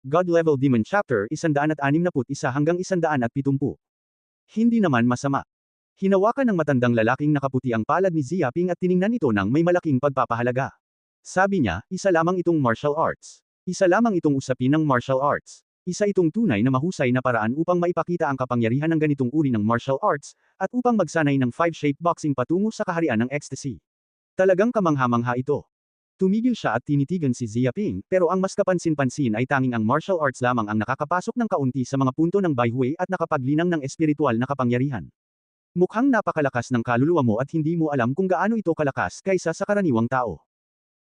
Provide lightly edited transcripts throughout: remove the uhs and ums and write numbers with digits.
God Level Demon Chapter 161 hanggang 170. Hindi naman masama. Hinawakan ng matandang lalaking nakaputi ang palad ni Ziaping at tiningnan ito ng may malaking pagpapahalaga. Sabi niya, isa lamang itong martial arts. Isa lamang itong usapin ng martial arts. Isa itong tunay na mahusay na paraan upang maipakita ang kapangyarihan ng ganitong uri ng martial arts, at upang magsanay ng 5-shape boxing patungo sa kaharian ng ecstasy. Talagang kamangha-mangha ito. Tumigil siya at tinitigan si Ziaping, pero ang mas kapansin-pansin ay tanging ang martial arts lamang ang nakakapasok ng kaunti sa mga punto ng Baihui at nakapaglinang ng espiritual na kapangyarihan. Mukhang napakalakas ng kaluluwa mo at hindi mo alam kung gaano ito kalakas kaysa sa karaniwang tao.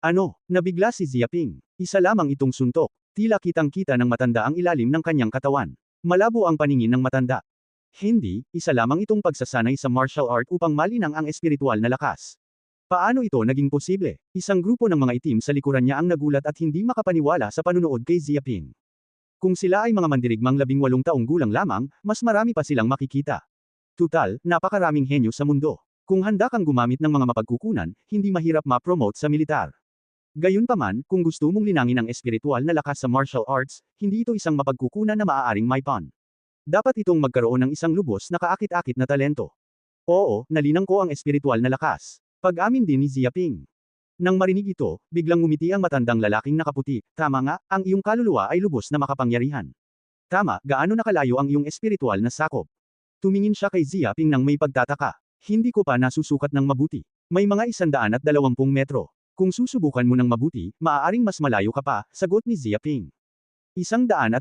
Ano? Nabigla si Ziaping. Isa lamang itong suntok. Tila kitang-kita ng matanda ang ilalim ng kanyang katawan. Malabo ang paningin ng matanda. Hindi, isa lamang itong pagsasanay sa martial art upang malinang ang espiritual na lakas. Paano ito naging posible? Isang grupo ng mga itim sa likuran niya ang nagulat at hindi makapaniwala sa panunood kay Ziaping. Kung sila ay mga mandirigmang 18 taong gulang lamang, mas marami pa silang makikita. Tutal, napakaraming henyo sa mundo. Kung handa kang gumamit ng mga mapagkukunan, hindi mahirap ma-promote sa militar. Gayunpaman, kung gusto mong linangin ang espiritual na lakas sa martial arts, hindi ito isang mapagkukunan na maaaring maipon. Dapat itong magkaroon ng isang lubos na kaakit-akit na talento. Oo, nalinang ko ang espiritual na lakas. Pag-amin din ni Ziaping. Nang marinig ito, biglang ngumiti ang matandang lalaking nakaputi. Tama nga, ang iyong kaluluwa ay lubos na makapangyarihan. Tama, gaano nakalayo ang iyong espiritual na sakop? Tumingin siya kay Ziaping nang may pagtataka. Hindi ko pa nasusukat ng mabuti. May mga 120 metro. Kung susubukan mo ng mabuti, maaaring mas malayo ka pa, sagot ni Ziaping. 120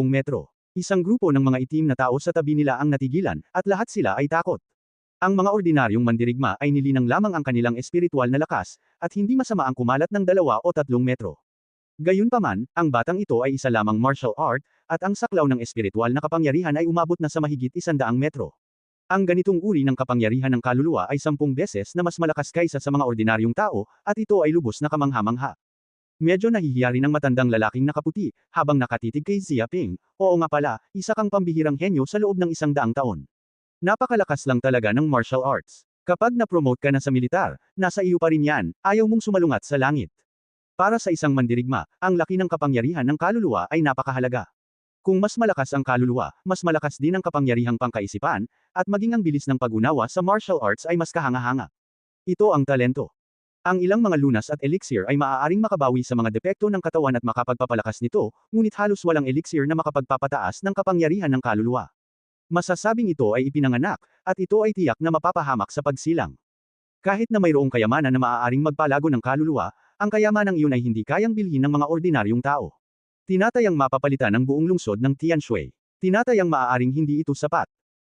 metro. Isang grupo ng mga itim na tao sa tabi nila ang natigilan, at lahat sila ay takot. Ang mga ordinaryong mandirigma ay nilinang lamang ang kanilang espiritual na lakas, at hindi masama ang kumalat ng 2 o 3 metro. Gayunpaman, ang batang ito ay isa lamang martial art, at ang saklaw ng espiritual na kapangyarihan ay umabot na sa mahigit 100 metro. Ang ganitong uri ng kapangyarihan ng kaluluwa ay 10 beses na mas malakas kaysa sa mga ordinaryong tao, at ito ay lubos na kamangha-mangha. Medyo nahihiya rin ang matandang lalaking nakaputi, habang nakatitig kay Ziaping. Oo nga pala, isa kang pambihirang henyo sa loob ng 100 taon. Napakalakas lang talaga ng martial arts. Kapag na-promote ka na sa militar, nasa iyo pa rin yan, ayaw mong sumalungat sa langit. Para sa isang mandirigma, ang laki ng kapangyarihan ng kaluluwa ay napakahalaga. Kung mas malakas ang kaluluwa, mas malakas din ang kapangyarihang pangkaisipan, at maging ang bilis ng pag-unawa sa martial arts ay mas kahanga-hanga. Ito ang talento. Ang ilang mga lunas at elixir ay maaaring makabawi sa mga depekto ng katawan at makapagpapalakas nito, ngunit halos walang elixir na makapagpapataas ng kapangyarihan ng kaluluwa. Masasabing ito ay ipinanganak, at ito ay tiyak na mapapahamak sa pagsilang. Kahit na mayroong kayamanan na maaaring magpalago ng kaluluwa, ang kayamanang iyon ay hindi kayang bilhin ng mga ordinaryong tao. Tinatayang mapapalitan ng buong lungsod ng Tianshui. Tinatayang maaaring hindi ito sapat.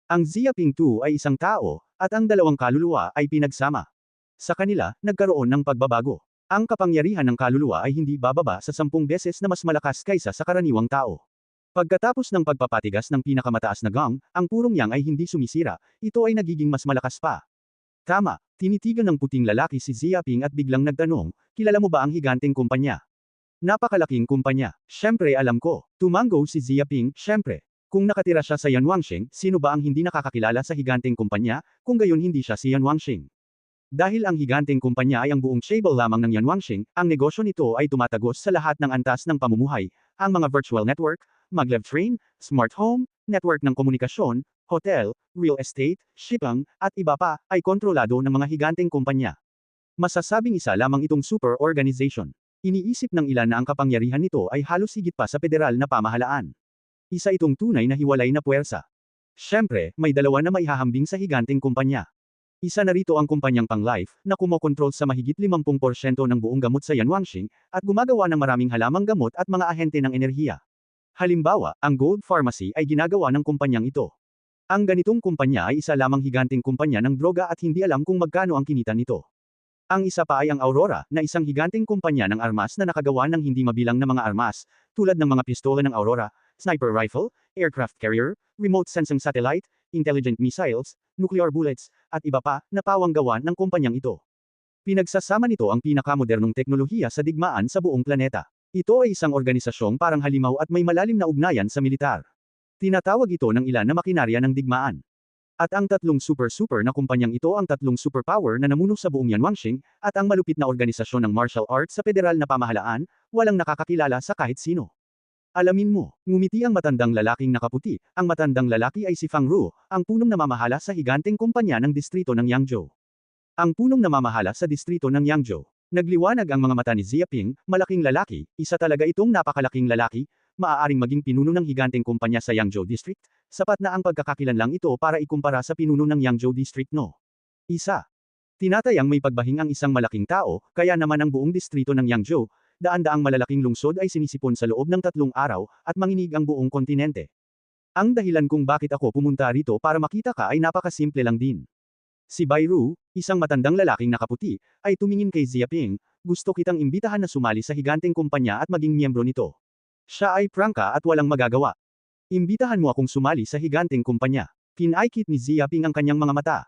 Ang Ziaping Tu ay isang tao, at ang dalawang kaluluwa ay pinagsama. Sa kanila, nagkaroon ng pagbabago. Ang kapangyarihan ng kaluluwa ay hindi bababa sa 10 beses na mas malakas kaysa sa karaniwang tao. Pagkatapos ng pagpapatigas ng pinakamataas na gong, ang purong yang ay hindi sumisira, ito ay nagiging mas malakas pa. Tama, tinitigan ng puting lalaki si Ziaping at biglang nagtanong, kilala mo ba ang higanteng kumpanya? Napakalaking kumpanya. Siyempre alam ko. Tumango si Ziaping, siyempre. Kung nakatira siya sa Yanwangsheng, sino ba ang hindi nakakakilala sa higanteng kumpanya, kung gayon hindi siya si Yanwangsheng? Dahil ang higanteng kumpanya ay ang buong stable lamang ng Yanwangsheng, ang negosyo nito ay tumatagos sa lahat ng antas ng pamumuhay, ang mga virtual network, maglev train, smart home, network ng komunikasyon, hotel, real estate, shipping, at iba pa, ay kontrolado ng mga higanteng kumpanya. Masasabing isa lamang itong super organization. Iniisip ng ilan na ang kapangyarihan nito ay halos higit pa sa federal na pamahalaan. Isa itong tunay na hiwalay na puwersa. Siyempre, may dalawa na maihahambing sa higanteng kumpanya. Isa na rito ang kumpanyang pang-life, na kumokontrol sa mahigit 50% ng buong gamot sa Yanwangsheng, at gumagawa ng maraming halamang gamot at mga ahente ng enerhiya. Halimbawa, ang Gold Pharmacy ay ginagawa ng kumpanyang ito. Ang ganitong kumpanya ay isa lamang higanteng kumpanya ng droga at hindi alam kung magkano ang kinita nito. Ang isa pa ay ang Aurora, na isang higanteng kumpanya ng armas na nakagawa ng hindi mabilang na mga armas, tulad ng mga pistola ng Aurora, sniper rifle, aircraft carrier, remote sensing satellite, intelligent missiles, nuclear bullets, at iba pa, na pawang gawa ng kumpanyang ito. Pinagsasama nito ang pinakamodernong teknolohiya sa digmaan sa buong planeta. Ito ay isang organisasyong parang halimaw at may malalim na ugnayan sa militar. Tinatawag ito ng ilan na makinarya ng digmaan. At ang tatlong super na kumpanyang ito ang tatlong superpower na namuno sa buong Yanwangsheng, at ang malupit na organisasyon ng martial arts sa federal na pamahalaan, walang nakakakilala sa kahit sino. Alamin mo, ngumiti ang matandang lalaking nakaputi. Ang matandang lalaki ay si Fang Ru, ang punong namamahala sa higanteng kumpanya ng distrito ng Yangzhou. Ang punong namamahala sa distrito ng Yangzhou. Nagliwanag ang mga mata ni Ziaping, malaking lalaki, isa talaga itong napakalaking lalaki, maaaring maging pinuno ng higanteng kumpanya sa Yangzhou District, sapat na ang pagkakakilanlang ito para ikumpara sa pinuno ng Yangzhou District no. Isa. Tinatayang may pagbahing ang isang malaking tao, kaya naman ang buong distrito ng Yangzhou, daan-daang malalaking lungsod ay sinisipon sa loob ng 3 araw, at manginig ang buong kontinente. Ang dahilan kung bakit ako pumunta rito para makita ka ay napakasimple lang din. Si Bai Ru, isang matandang lalaking nakaputi, ay tumingin kay Ziaping, gusto kitang imbitahan na sumali sa higanteng kumpanya at maging miyembro nito. Siya ay prangka at walang magagawa. Imbitahan mo akong sumali sa higanteng kumpanya. Pinaikit ni Ziaping ang kanyang mga mata.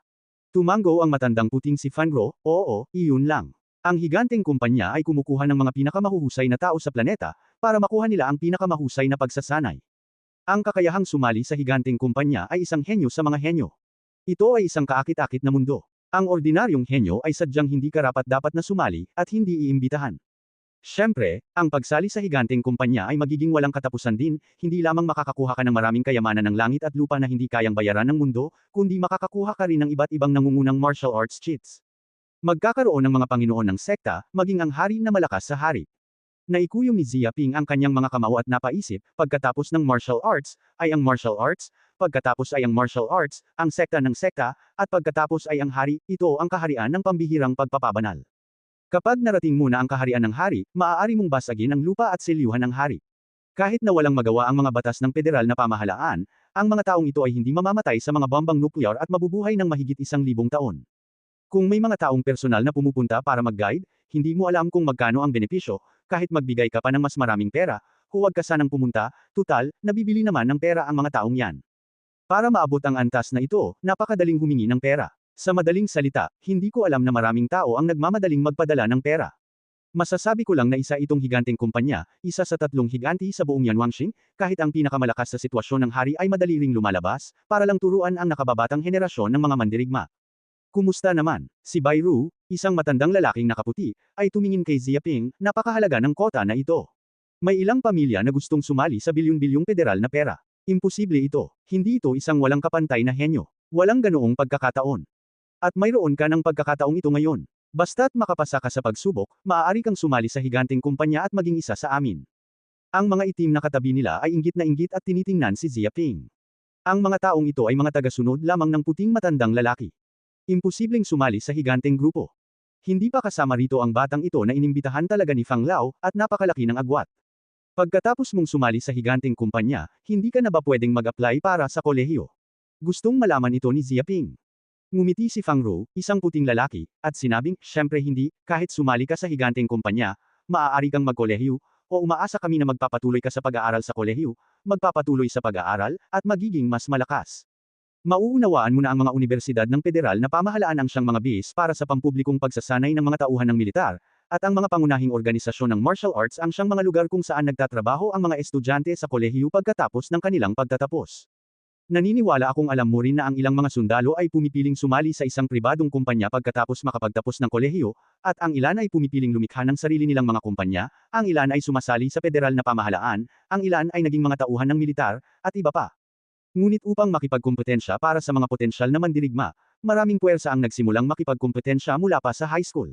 Tumango ang matandang puting si Fan Ro, oo, iyon lang. Ang higanteng kumpanya ay kumukuha ng mga pinakamahuhusay na tao sa planeta, para makuha nila ang pinakamahusay na pagsasanay. Ang kakayahang sumali sa higanteng kumpanya ay isang henyo sa mga henyo. Ito ay isang kaakit-akit na mundo. Ang ordinaryong henyo ay sadyang hindi karapat-dapat na sumali, at hindi iimbitahan. Siyempre, ang pagsali sa higanteng kumpanya ay magiging walang katapusan din, hindi lamang makakakuha ka ng maraming kayamanan ng langit at lupa na hindi kayang bayaran ng mundo, kundi makakakuha ka rin ng iba't ibang nangungunang martial arts cheats. Magkakaroon ng mga panginoon ng sekta, maging ang hari na malakas sa hari. Naikuyom ni Ziaping ang kanyang mga kamao at napaisip, pagkatapos ng martial arts, ay ang martial arts, pagkatapos ay ang martial arts, ang sekta ng sekta, at pagkatapos ay ang hari, ito ang kaharian ng pambihirang pagpapabanal. Kapag narating mo na ang kaharian ng hari, maaari mong basagin ang lupa at selyuhan ng hari. Kahit na walang magawa ang mga batas ng federal na pamahalaan, ang mga taong ito ay hindi mamamatay sa mga bombang nuklear at mabubuhay ng mahigit 1,000 taon. Kung may mga taong personal na pumupunta para mag-guide, hindi mo alam kung magkano ang benepisyo, kahit magbigay ka pa ng mas maraming pera, huwag ka sanang pumunta, tutal, nabibili naman ng pera ang mga taong yan. Para maabot ang antas na ito, napakadaling humingi ng pera. Sa madaling salita, hindi ko alam na maraming tao ang nagmamadaling magpadala ng pera. Masasabi ko lang na isa itong higanteng kumpanya, isa sa 3 higanti sa buong Yanwangsing, kahit ang pinakamalakas sa sitwasyon ng hari ay madali ring lumalabas, para lang turuan ang nakababatang henerasyon ng mga mandirigma. Kumusta naman? Si Bai Ru, isang matandang lalaking nakaputi, ay tumingin kay Ziaping, napakahalaga ng kota na ito. May ilang pamilya na gustong sumali sa bilyon-bilyong federal na pera. Imposible ito. Hindi ito isang walang kapantay na henyo. Walang ganoong pagkakataon. At mayroon ka ng pagkakataong ito ngayon. Basta't makapasa ka sa pagsubok, maaari kang sumali sa higanteng kumpanya at maging isa sa amin. Ang mga itim na katabi nila ay inggit na inggit at tinitingnan si Ziaping. Ang mga taong ito ay mga tagasunod lamang ng puting matandang lalaki. Imposibleng sumali sa higanteng grupo. Hindi pa kasama rito ang batang ito na inimbitahan talaga ni Fang Lao, at napakalaki ng agwat. Pagkatapos mong sumali sa higanteng kumpanya, hindi ka na ba pwedeng mag-apply para sa kolehiyo? Gustong malaman ito ni Ziaping. Ngumiti si Fang Ru, isang puting lalaki, at sinabing, syempre hindi, kahit sumali ka sa higanteng kumpanya, maaari kang magkolehiyo, o umaasa kami na magpapatuloy ka sa pag-aaral sa kolehiyo, magpapatuloy sa pag-aaral, at magiging mas malakas. Mauunawaan mo na ang mga universidad ng federal na pamahalaan ang siyang mga base para sa pampublikong pagsasanay ng mga tauhan ng militar, at ang mga pangunahing organisasyon ng martial arts ang siyang mga lugar kung saan nagtatrabaho ang mga estudyante sa kolehiyo pagkatapos ng kanilang pagtatapos. Naniniwala akong alam mo rin na ang ilang mga sundalo ay pumipiling sumali sa isang pribadong kumpanya pagkatapos makapagtapos ng kolehiyo, at ang ilan ay pumipiling lumikha ng sarili nilang mga kumpanya, ang ilan ay sumasali sa federal na pamahalaan, ang ilan ay naging mga tauhan ng militar, at iba pa. Ngunit upang makipagkompetensya para sa mga potensyal na mandirigma, maraming puwersa ang nagsimulang makipagkompetensya mula pa sa high school.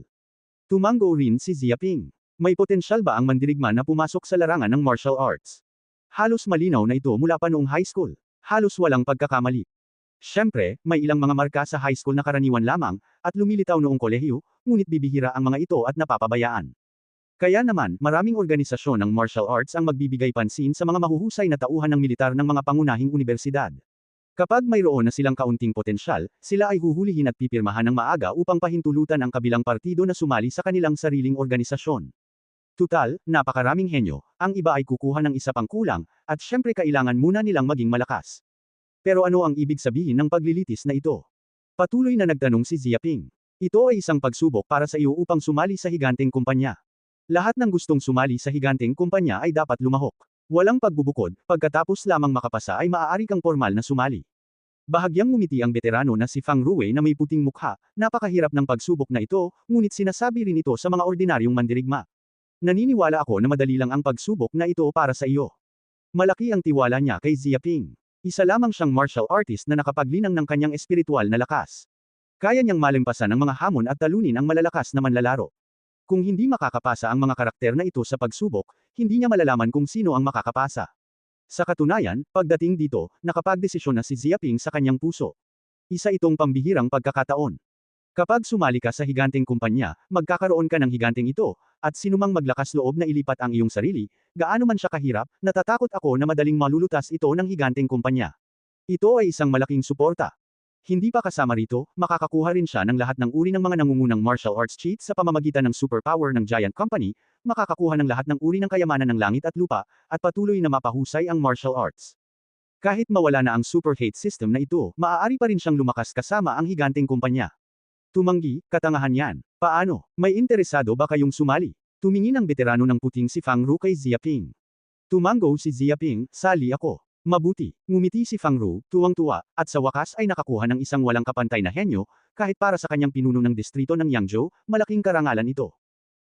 Tumango rin si Ziaping. May potensyal ba ang mandirigma na pumasok sa larangan ng martial arts? Halos malinaw na ito mula pa noong high school. Halos walang pagkakamali. Siyempre, may ilang mga marka sa high school na karaniwan lamang, at lumilitaw noong kolehiyo, ngunit bibihira ang mga ito at napapabayaan. Kaya naman, maraming organisasyon ng martial arts ang magbibigay pansin sa mga mahuhusay na tauhan ng militar ng mga pangunahing universidad. Kapag mayroon na silang kaunting potensyal, sila ay huhulihin at pipirmahan ng maaga upang pahintulutan ang kabilang partido na sumali sa kanilang sariling organisasyon. Tutal, napakaraming henyo, ang iba ay kukuha ng isa pang kulang, at syempre kailangan muna nilang maging malakas. Pero ano ang ibig sabihin ng paglilitis na ito? Patuloy na nagtanong si Ziaping. Ito ay isang pagsubok para sa iyo upang sumali sa higanteng kumpanya. Lahat ng gustong sumali sa higanteng kumpanya ay dapat lumahok. Walang pagbubukod, pagkatapos lamang makapasa ay maaari kang formal na sumali. Bahagyang ngumiti ang veterano na si Fang Rue na may puting mukha, napakahirap ng pagsubok na ito, ngunit sinasabi rin ito sa mga ordinaryong mandirigma. Naniniwala ako na madali lang ang pagsubok na ito para sa iyo. Malaki ang tiwala niya kay Ziaping. Isa lamang siyang martial artist na nakapaglinang ng kanyang espiritual na lakas. Kaya niyang malimpasan ang mga hamon at talunin ang malalakas na manlalaro. Kung hindi makakapasa ang mga karakter na ito sa pagsubok, hindi niya malalaman kung sino ang makakapasa. Sa katunayan, pagdating dito, nakapagdesisyon na si Ziaping sa kanyang puso. Isa itong pambihirang pagkakataon. Kapag sumali ka sa higanteng kumpanya, magkakaroon ka ng higanteng ito, at sinumang maglakas loob na ilipat ang iyong sarili, gaano man siya kahirap, natatakot ako na madaling malulutas ito ng higanteng kumpanya. Ito ay isang malaking suporta. Hindi pa kasama rito, makakakuha rin siya ng lahat ng uri ng mga nangungunang martial arts cheats sa pamamagitan ng superpower ng Giant Company, makakakuha ng lahat ng uri ng kayamanan ng langit at lupa, at patuloy na mapahusay ang martial arts. Kahit mawala na ang super hate system na ito, maaari pa rin siyang lumakas kasama ang higanteng kumpanya. Tumanggi, katangahan yan. Paano? May interesado ba kayong sumali? Tumingin ang veterano ng puting si Fang Ru kay Ziaping. Tumango si Ziaping, sali ako. Mabuti, ngumiti si Fang Ru, tuwang-tuwa, at sa wakas ay nakakuha ng isang walang kapantay na henyo, kahit para sa kanyang pinuno ng distrito ng Yangzhou, malaking karangalan ito.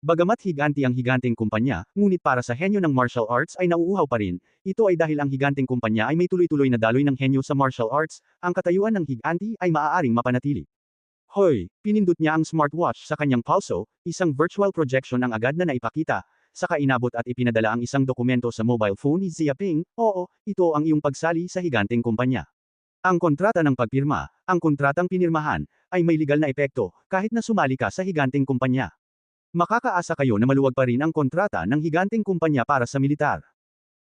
Bagamat higanti ang higanteng kumpanya, ngunit para sa henyo ng martial arts ay nauuhaw pa rin, ito ay dahil ang higanteng kumpanya ay may tuloy-tuloy na daloy ng henyo sa martial arts, ang katayuan ng higanti ay maaaring mapanatili. Hoy, pinindot niya ang smartwatch sa kanyang pulso, isang virtual projection ang agad na naipakita, saka inabot at ipinadala ang isang dokumento sa mobile phone ni Ziaping, oo, ito ang iyong pagsali sa higanteng kumpanya. Ang kontrata ng pagpirma, ang kontratang pinirmahan, ay may legal na epekto, kahit na sumali ka sa higanteng kumpanya. Makakaasa kayo na maluwag pa rin ang kontrata ng higanteng kumpanya para sa militar.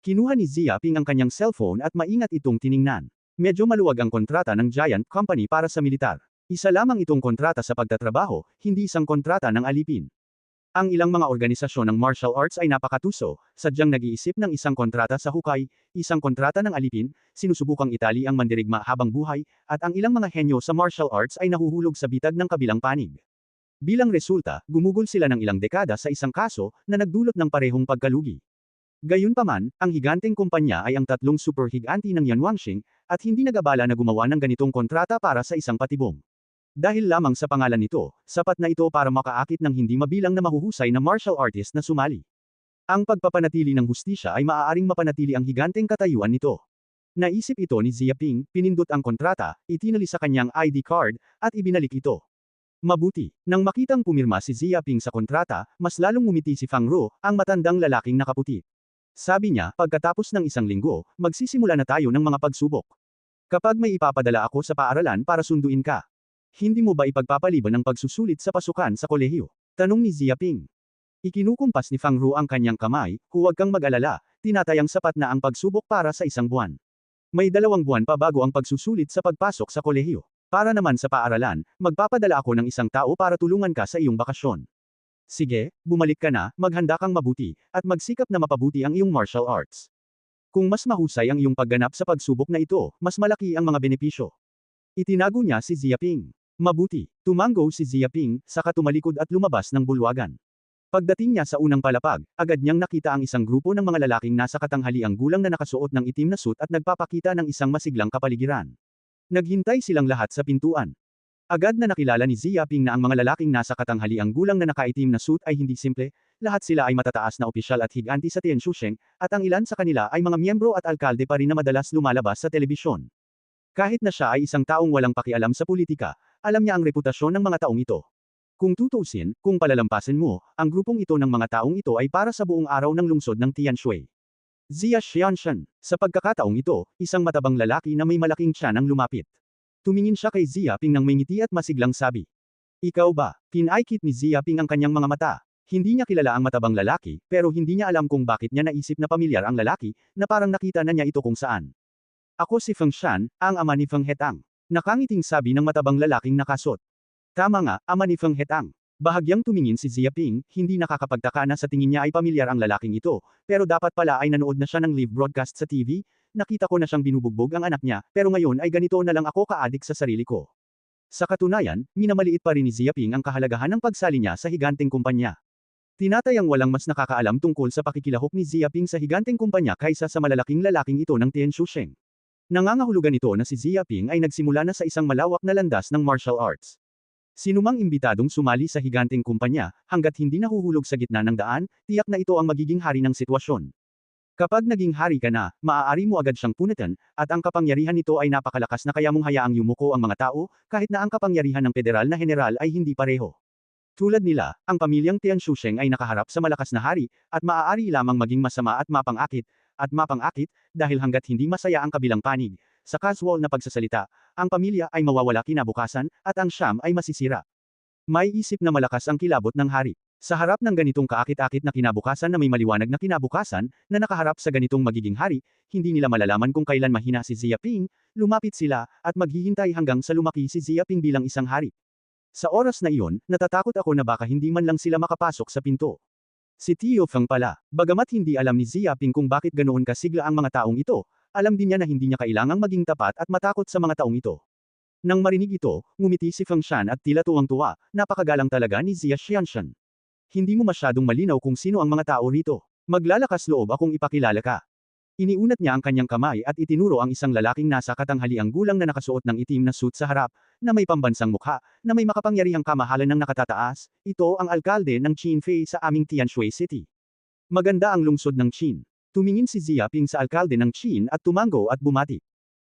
Kinuha ni Ziaping ang kanyang cellphone at maingat itong tiningnan. Medyo maluwag ang kontrata ng Giant Company para sa militar. Isa lamang itong kontrata sa pagtatrabaho, hindi isang kontrata ng alipin. Ang ilang mga organisasyon ng martial arts ay napakatuso, sadyang nag-iisip ng isang kontrata sa hukay, isang kontrata ng alipin, sinusubukang itali ang mandirigma habang buhay, at ang ilang mga henyo sa martial arts ay nahuhulog sa bitag ng kabilang panig. Bilang resulta, gumugol sila ng ilang dekada sa isang kaso na nagdulot ng parehong pagkalugi. Gayunpaman, ang higanteng kumpanya ay ang tatlong super higanti ng Yanwangxing, at hindi nag-abala na gumawa ng ganitong kontrata para sa isang patibong. Dahil lamang sa pangalan nito, sapat na ito para makaakit ng hindi mabilang na mahuhusay na martial artist na sumali. Ang pagpapanatili ng hustisya ay maaaring mapanatili ang higanteng katayuan nito. Naisip ito ni Ziaping, pinindot ang kontrata, itinali sa kanyang ID card, at ibinalik ito. Mabuti, nang makitang pumirma si Ziaping sa kontrata, mas lalong ngumiti si Fang Ru, ang matandang lalaking nakaputi. Sabi niya, pagkatapos ng isang linggo, magsisimula na tayo ng mga pagsubok. Kapag may ipapadala ako sa paaralan para sunduin ka, hindi mo ba ipagpapaliban ang pagsusulit sa pasukan sa kolehiyo? Tanong ni Ziaping. Ikinukumpas ni Fang Ru ang kanyang kamay, huwag kang mag-alala, tinatayang sapat na ang pagsubok para sa isang buwan. May 2 buwan pa bago ang pagsusulit sa pagpasok sa kolehiyo. Para naman sa paaralan, magpapadala ako ng isang tao para tulungan ka sa iyong bakasyon. Sige, bumalik ka na, maghanda kang mabuti, at magsikap na mapabuti ang iyong martial arts. Kung mas mahusay ang iyong pagganap sa pagsubok na ito, mas malaki ang mga benepisyo. Itinago niya si Ziaping. Mabuti, tumango si Ziaping, saka tumalikod at lumabas ng bulwagan. Pagdating niya sa unang palapag, agad niyang nakita ang isang grupo ng mga lalaking nasa katanghaliang gulang na nakasuot ng itim na suit at nagpapakita ng isang masiglang kapaligiran. Naghintay silang lahat sa pintuan. Agad na nakilala ni Ziaping na ang mga lalaking nasa katanghaliang gulang na nakaitim na suit ay hindi simple, lahat sila ay matataas na opisyal at higanti sa Tianshuseng, at ang ilan sa kanila ay mga miyembro at alkalde pa rin na madalas lumalabas sa telebisyon. Kahit na siya ay isang taong walang pakialam sa politika, alam niya ang reputasyon ng mga taong ito. Kung tutuusin, kung palalampasin mo, ang grupong ito ng mga taong ito ay para sa buong araw ng lungsod ng Tianshui. Zia Xianshan. Sa pagkakataong ito, isang matabang lalaki na may malaking tiyan ang lumapit. Tumingin siya kay Ziaping nang may ngiti at masiglang sabi. Ikaw ba? Pinaikit ni Ziaping ang kanyang mga mata. Hindi niya kilala ang matabang lalaki, pero hindi niya alam kung bakit niya naisip na pamilyar ang lalaki, na parang nakita na niya ito kung saan. Ako si Feng Shan, ang ama ni Feng Hetang. Nakangiting sabi ng matabang lalaking nakasot. Tama nga, ama ni Feng Hetang. Bahagyang tumingin si Ziaping, hindi nakakapagtaka na sa tingin niya ay pamilyar ang lalaking ito, pero dapat pala ay nanood na siya ng live broadcast sa TV, nakita ko na siyang binubugbog ang anak niya, pero ngayon ay ganito na lang ako kaadik sa sarili ko. Sa katunayan, minamaliit pa rin ni Ziaping ang kahalagahan ng pagsali niya sa higanteng kumpanya. Tinatayang walang mas nakakaalam tungkol sa pakikilahok ni Ziaping sa higanteng kumpanya kaysa sa malalaking lalaking ito ng Tianshuseng. Nangangahulugan ito na si Ziaping ay nagsimula na sa isang malawak na landas ng martial arts. Sinumang imbitadong sumali sa higanteng kumpanya, hanggat hindi nahuhulog sa gitna ng daan, tiyak na ito ang magiging hari ng sitwasyon. Kapag naging hari ka na, maaari mo agad siyang punitin, at ang kapangyarihan nito ay napakalakas na kaya mong hayaang yumuko ang mga tao, kahit na ang kapangyarihan ng federal na general ay hindi pareho. Tulad nila, ang pamilyang Tianshusheng ay nakaharap sa malakas na hari, at maaari lamang maging masama at mapang-akit, dahil hanggat hindi masaya ang kabilang panig, sa casual na pagsasalita, ang pamilya ay mawawala kinabukasan, at ang siyam ay masisira. May isip na malakas ang kilabot ng hari. Sa harap ng ganitong kaakit-akit na kinabukasan na may maliwanag na kinabukasan, na nakaharap sa ganitong magiging hari, hindi nila malalaman kung kailan mahina si Ziaping, lumapit sila, at maghihintay hanggang sa lumaki si Ziaping bilang isang hari. Sa oras na iyon, natatakot ako na baka hindi man lang sila makapasok sa pinto. Si Tio Feng pala, bagamat hindi alam ni Ziaping kung bakit ganoon kasigla ang mga taong ito, alam din niya na hindi niya kailangang maging tapat at matakot sa mga taong ito. Nang marinig ito, ngumiti si Feng Shan at tila tuwang-tuwa, napakagalang talaga ni Zia Xianshan. Hindi mo masyadong malinaw kung sino ang mga tao rito. Maglalakas loob akong ipakilala ka. Iniunat niya ang kanyang kamay at itinuro ang isang lalaking nasa katanghaliang gulang na nakasuot ng itim na suit sa harap, na may pambansang mukha, na may makapangyarihang kamahalan ng nakatataas. Ito ang alkalde ng Qinfei sa aming Tianshui City. Maganda ang lungsod ng Qin. Tumingin si Ziaping sa alkalde ng Qin at tumango at bumati.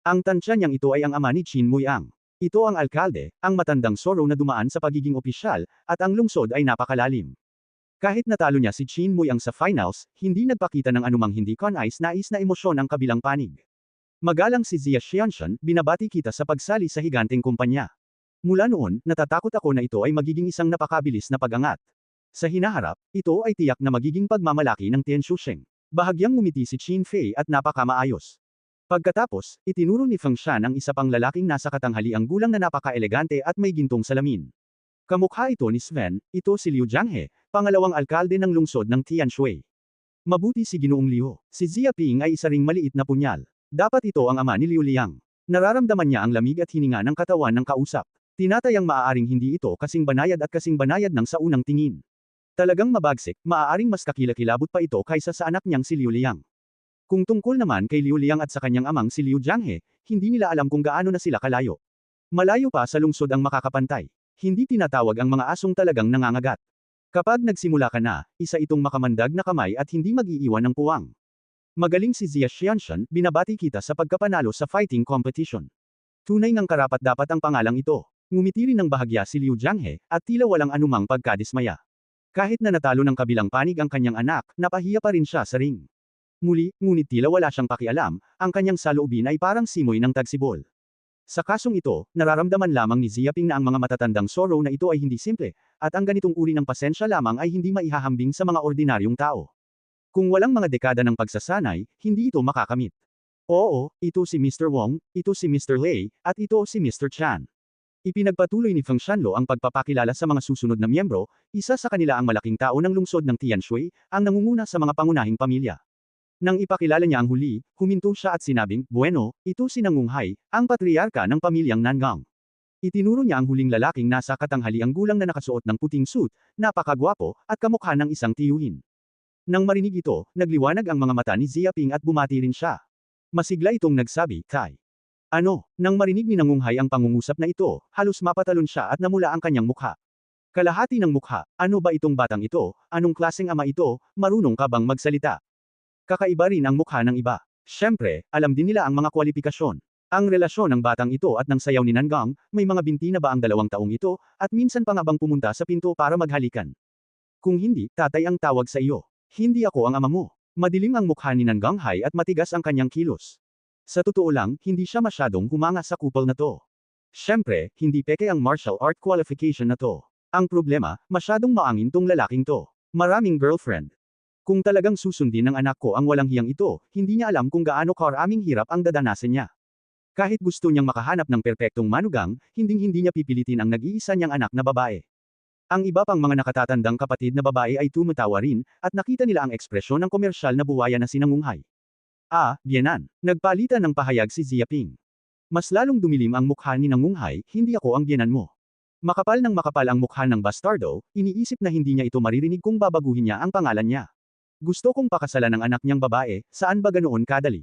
Ang tansya niyang ito ay ang ama ni Qin Muiang. Ito ang alkalde, ang matandang soro na dumaan sa pagiging opisyal, at ang lungsod ay napakalalim. Kahit natalo niya si Qin Muiang sa finals, hindi nagpakita ng anumang hindi nais na emosyon ang kabilang panig. Magalang si Zia Xianshan, binabati kita sa pagsali sa higanteng kumpanya. Mula noon, natatakot ako na ito ay magiging isang napakabilis na pag-angat. Sa hinaharap, ito ay tiyak na magiging pagmamalaki ng Tianshusheng. Bahagyang ngumiti si Qin Fei at napakamaayos. Pagkatapos, itinuro ni Feng Shan ang isa pang lalaking nasa katanghaliang gulang na napaka-elegante at may gintong salamin. Kamukha ito ni Sven, ito si Liu Jianghe, pangalawang alkalde ng lungsod ng Tianshui. Mabuti si Ginoong Liu. Si Ziaping ay isa ring maliit na punyal. Dapat ito ang ama ni Liu Liang. Nararamdaman niya ang lamig at hininga ng katawan ng kausap. Tinatayang maaaring hindi ito kasing banayad ng sa unang tingin. Talagang mabagsik, maaaring mas kakilakilabot pa ito kaysa sa anak niyang si Liu Liang. Kung tungkol naman kay Liu Liang at sa kanyang amang si Liu Jianghe, hindi nila alam kung gaano na sila kalayo. Malayo pa sa lungsod ang makakapantay. Hindi tinatawag ang mga asong talagang nangangagat. Kapag nagsimula ka na, isa itong makamandag na kamay at hindi mag-iiwan ng puwang. Magaling si Zia Xianshan, binabati kita sa pagkapanalo sa fighting competition. Tunay ngang karapat-dapat ang pangalang ito. Ngumiti rin ng bahagya si Liu Jianghe, at tila walang anumang pagkadismaya. Kahit na natalo ng kabilang panig ang kanyang anak, napahiya pa rin siya sa ring. Muli, ngunit tila wala siyang pakialam, ang kanyang saloobin ay parang simoy ng tagsibol. Sa kasong ito, nararamdaman lamang ni Ziaping na ang mga matatandang soro na ito ay hindi simple, at ang ganitong uri ng pasensya lamang ay hindi maihahambing sa mga ordinaryong tao. Kung walang mga dekada ng pagsasanay, hindi ito makakamit. Oo, ito si Mr. Wong, ito si Mr. Lei, at ito si Mr. Chan. Ipinagpatuloy ni Feng Shanlo ang pagpapakilala sa mga susunod na miyembro, isa sa kanila ang malaking tao ng lungsod ng Tianshui, ang nangunguna sa mga pangunahing pamilya. Nang ipakilala niya ang huli, huminto siya at sinabing, "Bueno, ito si Nangunghai, ang patriarka ng pamilyang Nangang." Itinuro niya ang huling lalaking nasa katanghaliang gulang na nakasuot ng puting suit, napakagwapo, at kamukha ng isang tiyuhin. Nang marinig ito, nagliwanag ang mga mata ni Ziaping at bumati rin siya. Masigla itong nagsabi, "Tai." Ano? Nang marinig ni Nangunghai ang pangungusap na ito, halos mapatalon siya at namula ang kanyang mukha. Kalahati ng mukha, ano ba itong batang ito, anong klaseng ama ito, marunong ka bang magsalita? Kakaiba rin ang mukha ng iba. Siyempre, alam din nila ang mga kwalifikasyon. Ang relasyon ng batang ito at ng sayaw ni Nangang, may mga binti na ba ang 2 taong ito, at minsan pa nga bang pumunta sa pinto para maghalikan? Kung hindi, tatay ang tawag sa iyo. Hindi ako ang ama mo. Madilim ang mukha ni Nanganghai at matigas ang kanyang kilos. Sa totoo lang, hindi siya masyadong humanga sa kupal na to. Siyempre, hindi peke ang martial art qualification na to. Ang problema, masyadong maangin tong lalaking to. Maraming girlfriend. Kung talagang susundin ng anak ko ang walang hiyang ito, hindi niya alam kung gaano karaming hirap ang dadanasan niya. Kahit gusto niyang makahanap ng perpektong manugang, hinding-hindi niya pipilitin ang nag-iisa niyang anak na babae. Ang iba pang mga nakatatandang kapatid na babae ay tumatawa rin, at nakita nila ang ekspresyon ng komersyal na buwaya na si Nangunghai. Ah, biyenan. Nagpalitan ng pahayag si Ziaping. Mas lalong dumilim ang mukha ni Nangunghai, hindi ako ang biyenan mo. Makapal ng makapal ang mukha ng bastardo, iniisip na hindi niya ito maririnig kung babaguhin niya ang pangalan niya. Gusto kong pakasalan ng anak niyang babae, saan ba ganoon kadali?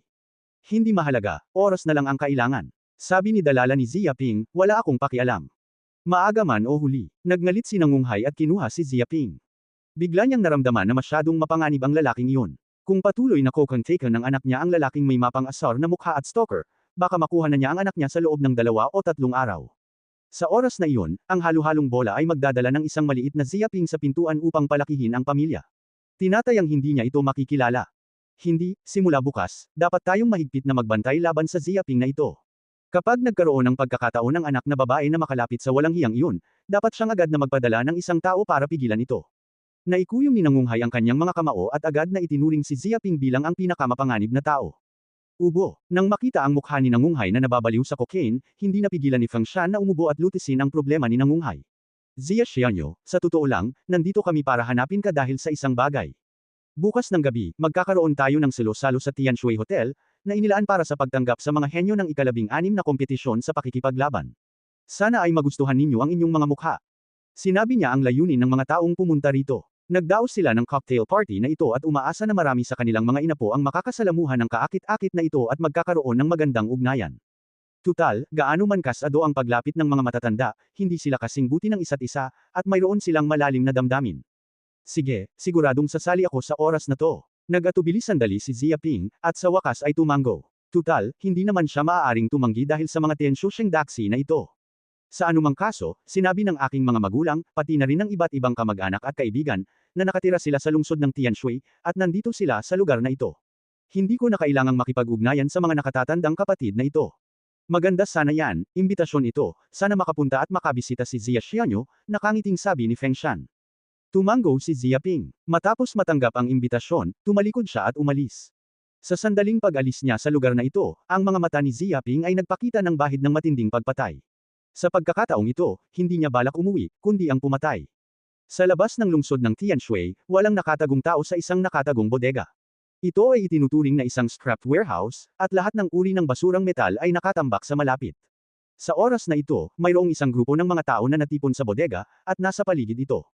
Hindi mahalaga, oras na lang ang kailangan. Sabi ni Dalala ni Ziaping, wala akong pakialam. Maaga man o huli, nagngalit si Nangunghai at kinuha si Ziaping. Bigla niyang naramdaman na masyadong mapanganib ang lalaking iyon. Kung patuloy na kokontaken ng anak niya ang lalaking may mapang asar na mukha at stalker, baka makuha na niya ang anak niya sa loob ng 2 o 3 araw. Sa oras na iyon, ang halu-halong bola ay magdadala ng isang maliit na ziyaping sa pintuan upang palakihin ang pamilya. Tinatayang hindi niya ito makikilala. Hindi, simula bukas, dapat tayong mahigpit na magbantay laban sa ziyaping na ito. Kapag nagkaroon ng pagkakataon ng anak na babae na makalapit sa walang hiyang iyon, dapat siyang agad na magpadala ng isang tao para pigilan ito. Naikuyong ni Nangunghay ang kanyang mga kamao at agad na itinuring si Ziyaping bilang ang pinakamapanganib na tao. Ubo, nang makita ang mukha ni Nangunghay na nababaliw sa cocaine, hindi napigilan ni Feng Shan na umubo at lutisin ang problema ni Nangunghay. Zia Xianyo, sa totoo lang, nandito kami para hanapin ka dahil sa isang bagay. Bukas ng gabi, magkakaroon tayo ng salo-salo sa Tianshui Hotel, na inilaan para sa pagtanggap sa mga henyo ng ika-16 na kompetisyon sa pakikipaglaban. Sana ay magustuhan ninyo ang inyong mga mukha. Sinabi niya ang layunin ng mga taong pumunta rito. Nagdaos sila ng cocktail party na ito at umaasa na marami sa kanilang mga inapo ang makakasalamuhan ng kaakit-akit na ito at magkakaroon ng magandang ugnayan. Tutal, gaano man kasado ang paglapit ng mga matatanda, hindi sila kasing buti ng isa't isa, at mayroon silang malalim na damdamin. Sige, siguradong sasali ako sa oras na to. Nag-atubili sandali si Ziyaping, at sa wakas ay tumango. Tutal, hindi naman siya maaaring tumanggi dahil sa mga tensyosyeng daksi na ito. Sa anumang kaso, sinabi ng aking mga magulang, pati na rin ng iba't ibang kamag-anak at kaibigan, na nakatira sila sa lungsod ng Tianshui, at nandito sila sa lugar na ito. Hindi ko na kailangang makipag-ugnayan sa mga nakatatandang kapatid na ito. Maganda sana yan, imbitasyon ito, sana makapunta at makabisita si Zia Xianyo, nakangiting sabi ni Feng Shan. Tumango si Ziyaping. Matapos matanggap ang imbitasyon, tumalikod siya at umalis. Sa sandaling pag-alis niya sa lugar na ito, ang mga mata ni Ziyaping ay nagpakita ng bahid ng matinding pagpatay. Sa pagkakataong ito, hindi niya balak umuwi, kundi ang pumatay. Sa labas ng lungsod ng Tianshui, walang nakatagong tao sa isang nakatagong bodega. Ito ay itinuturing na isang scrap warehouse, at lahat ng uri ng basurang metal ay nakatambak sa malapit. Sa oras na ito, mayroong isang grupo ng mga tao na natipon sa bodega, at nasa paligid ito.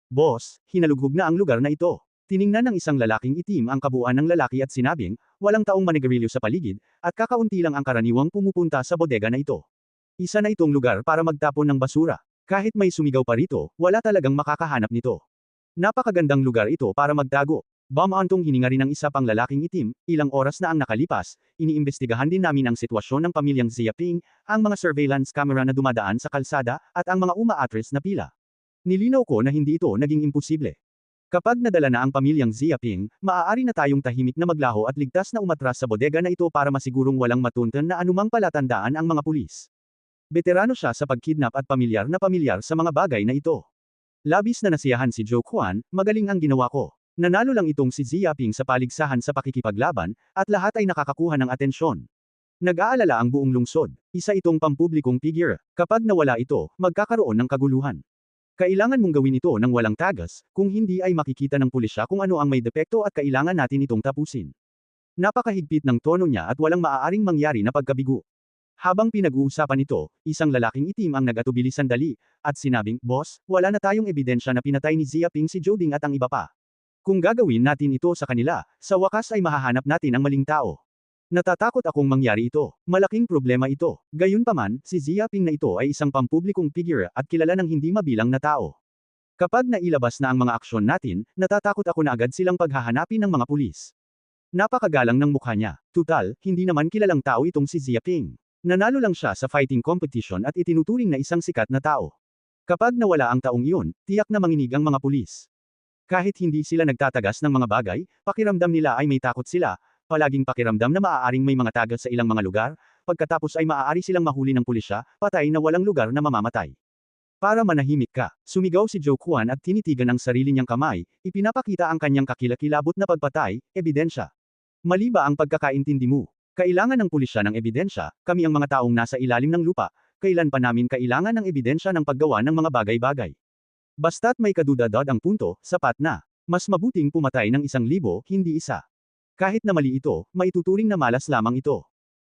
Boss, hinalughog na ang lugar na ito. Tiningnan ng isang lalaking itim ang kabuuan ng lalaki at sinabing, walang taong manigarilyo sa paligid, at kakaunti lang ang karaniwang pumupunta sa bodega na ito. Isa na itong lugar para magtapon ng basura. Kahit may sumigaw pa rito, wala talagang makakahanap nito. Napakagandang lugar ito para magtago. Bamantong hininga rin ng isa pang lalaking itim, ilang oras na ang nakalipas, iniimbestigahan din namin ang sitwasyon ng pamilyang Ziyaping, ang mga surveillance camera na dumadaan sa kalsada, at ang mga umaatres na pila. Nilinaw ko na hindi ito naging imposible. Kapag nadala na ang pamilyang Ziyaping, maaari na tayong tahimik na maglaho at ligtas na umatras sa bodega na ito para masigurong walang matuntan na anumang palatandaan ang mga pulis. Veterano siya sa pagkidnap at pamilyar sa mga bagay na ito. Labis na nasiyahan si Joe Kwan, magaling ang ginawa ko. Nanalo lang itong si Ziyaping sa paligsahan sa pakikipaglaban, at lahat ay nakakakuha ng atensyon. Nag-aalala ang buong lungsod, isa itong pampublikong figure. Kapag nawala ito, magkakaroon ng kaguluhan. Kailangan mong gawin ito ng walang tagas, kung hindi ay makikita ng pulisya kung ano ang may depekto at kailangan natin itong tapusin. Napakahigpit ng tono niya at walang maaaring mangyari na pagkabigo. Habang pinag-uusapan ito, isang lalaking itim ang nag-atubili sandali, at sinabing, Boss, wala na tayong ebidensya na pinatay ni Ziyaping si Joding at ang iba pa. Kung gagawin natin ito sa kanila, sa wakas ay mahahanap natin ang maling tao. Natatakot akong mangyari ito. Malaking problema ito. Gayunpaman, si Ziyaping na ito ay isang pampublikong figure at kilala ng hindi mabilang na tao. Kapag nailabas na ang mga aksyon natin, natatakot ako na agad silang paghahanapin ng mga pulis. Napakagalang ng mukha niya. Tutal, hindi naman kilalang tao itong si Ziyaping. Nanalo lang siya sa fighting competition at itinuturing na isang sikat na tao. Kapag nawala ang taong iyon, tiyak na manginig ang mga pulis. Kahit hindi sila nagtatagas ng mga bagay, pakiramdam nila ay may takot sila, palaging pakiramdam na maaaring may mga tagas sa ilang mga lugar, pagkatapos ay maaari silang mahuli ng pulisya, patay na walang lugar na mamamatay. Para manahimik ka, sumigaw si Joe Kwan at tinitigan ang sarili niyang kamay, ipinapakita ang kanyang kakilakilabot na pagpatay, ebidensya. Mali ba ang pagkakaintindi mo? Kailangan ng pulisya ng ebidensya, kami ang mga taong nasa ilalim ng lupa, kailan pa namin kailangan ng ebidensya ng paggawa ng mga bagay-bagay. Basta't may kadudadad ang punto, sapat na. Mas mabuting pumatay ng 1,000, hindi isa. Kahit na mali ito, maituturing na malas lamang ito.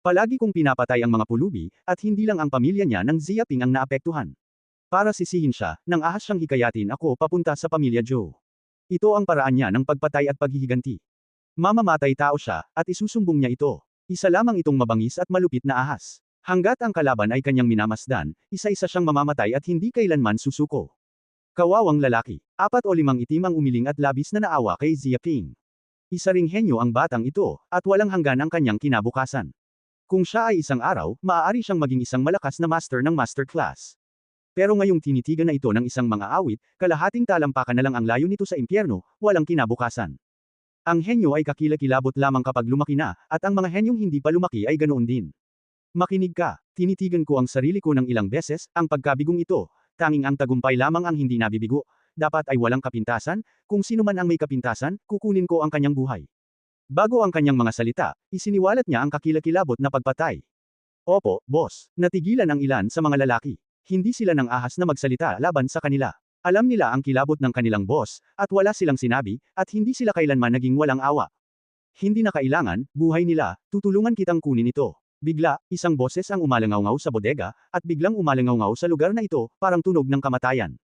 Palagi kong pinapatay ang mga pulubi, at hindi lang ang pamilya niya ng Ziyaping ang naapektuhan. Para sisihin siya, nang ahas siyang hikayatin ako papunta sa pamilya Joe. Ito ang paraan niya ng pagpatay at paghihiganti. Mamamatay tao siya, at isusumbong niya ito. Isa lamang itong mabangis at malupit na ahas. Hanggat ang kalaban ay kanyang minamasdan, isa-isa siyang mamamatay at hindi kailanman susuko. Kawawang lalaki. 4 o 5 itim ang umiling at labis na naawa kay Ziyaping. Isa ring henyo ang batang ito, at walang hanggan ang kanyang kinabukasan. Kung siya ay isang araw, maaari siyang maging isang malakas na master ng master class. Pero ngayong tinitigan na ito ng isang mga awit, kalahating talampakan na lang ang layo nito sa impyerno, walang kinabukasan. Ang henyo ay kakilakilabot lamang kapag lumaki na, at ang mga henyong hindi pa lumaki ay ganoon din. Makinig ka, tinitigan ko ang sarili ko ng ilang beses, ang pagkabigong ito, tanging ang tagumpay lamang ang hindi nabibigo, dapat ay walang kapintasan, kung sino man ang may kapintasan, kukunin ko ang kanyang buhay. Bago ang kanyang mga salita, isiniwalat niya ang kakilakilabot na pagpatay. Opo, boss, natigilan ang ilan sa mga lalaki. Hindi sila nang ahas na magsalita laban sa kanila. Alam nila ang kilabot ng kanilang boss, at wala silang sinabi, at hindi sila kailanman naging walang awa. Hindi na kailangan, buhay nila, tutulungan kitang kunin ito. Bigla, isang boses ang umalangaw sa bodega, at biglang umalangaw sa lugar na ito, parang tunog ng kamatayan.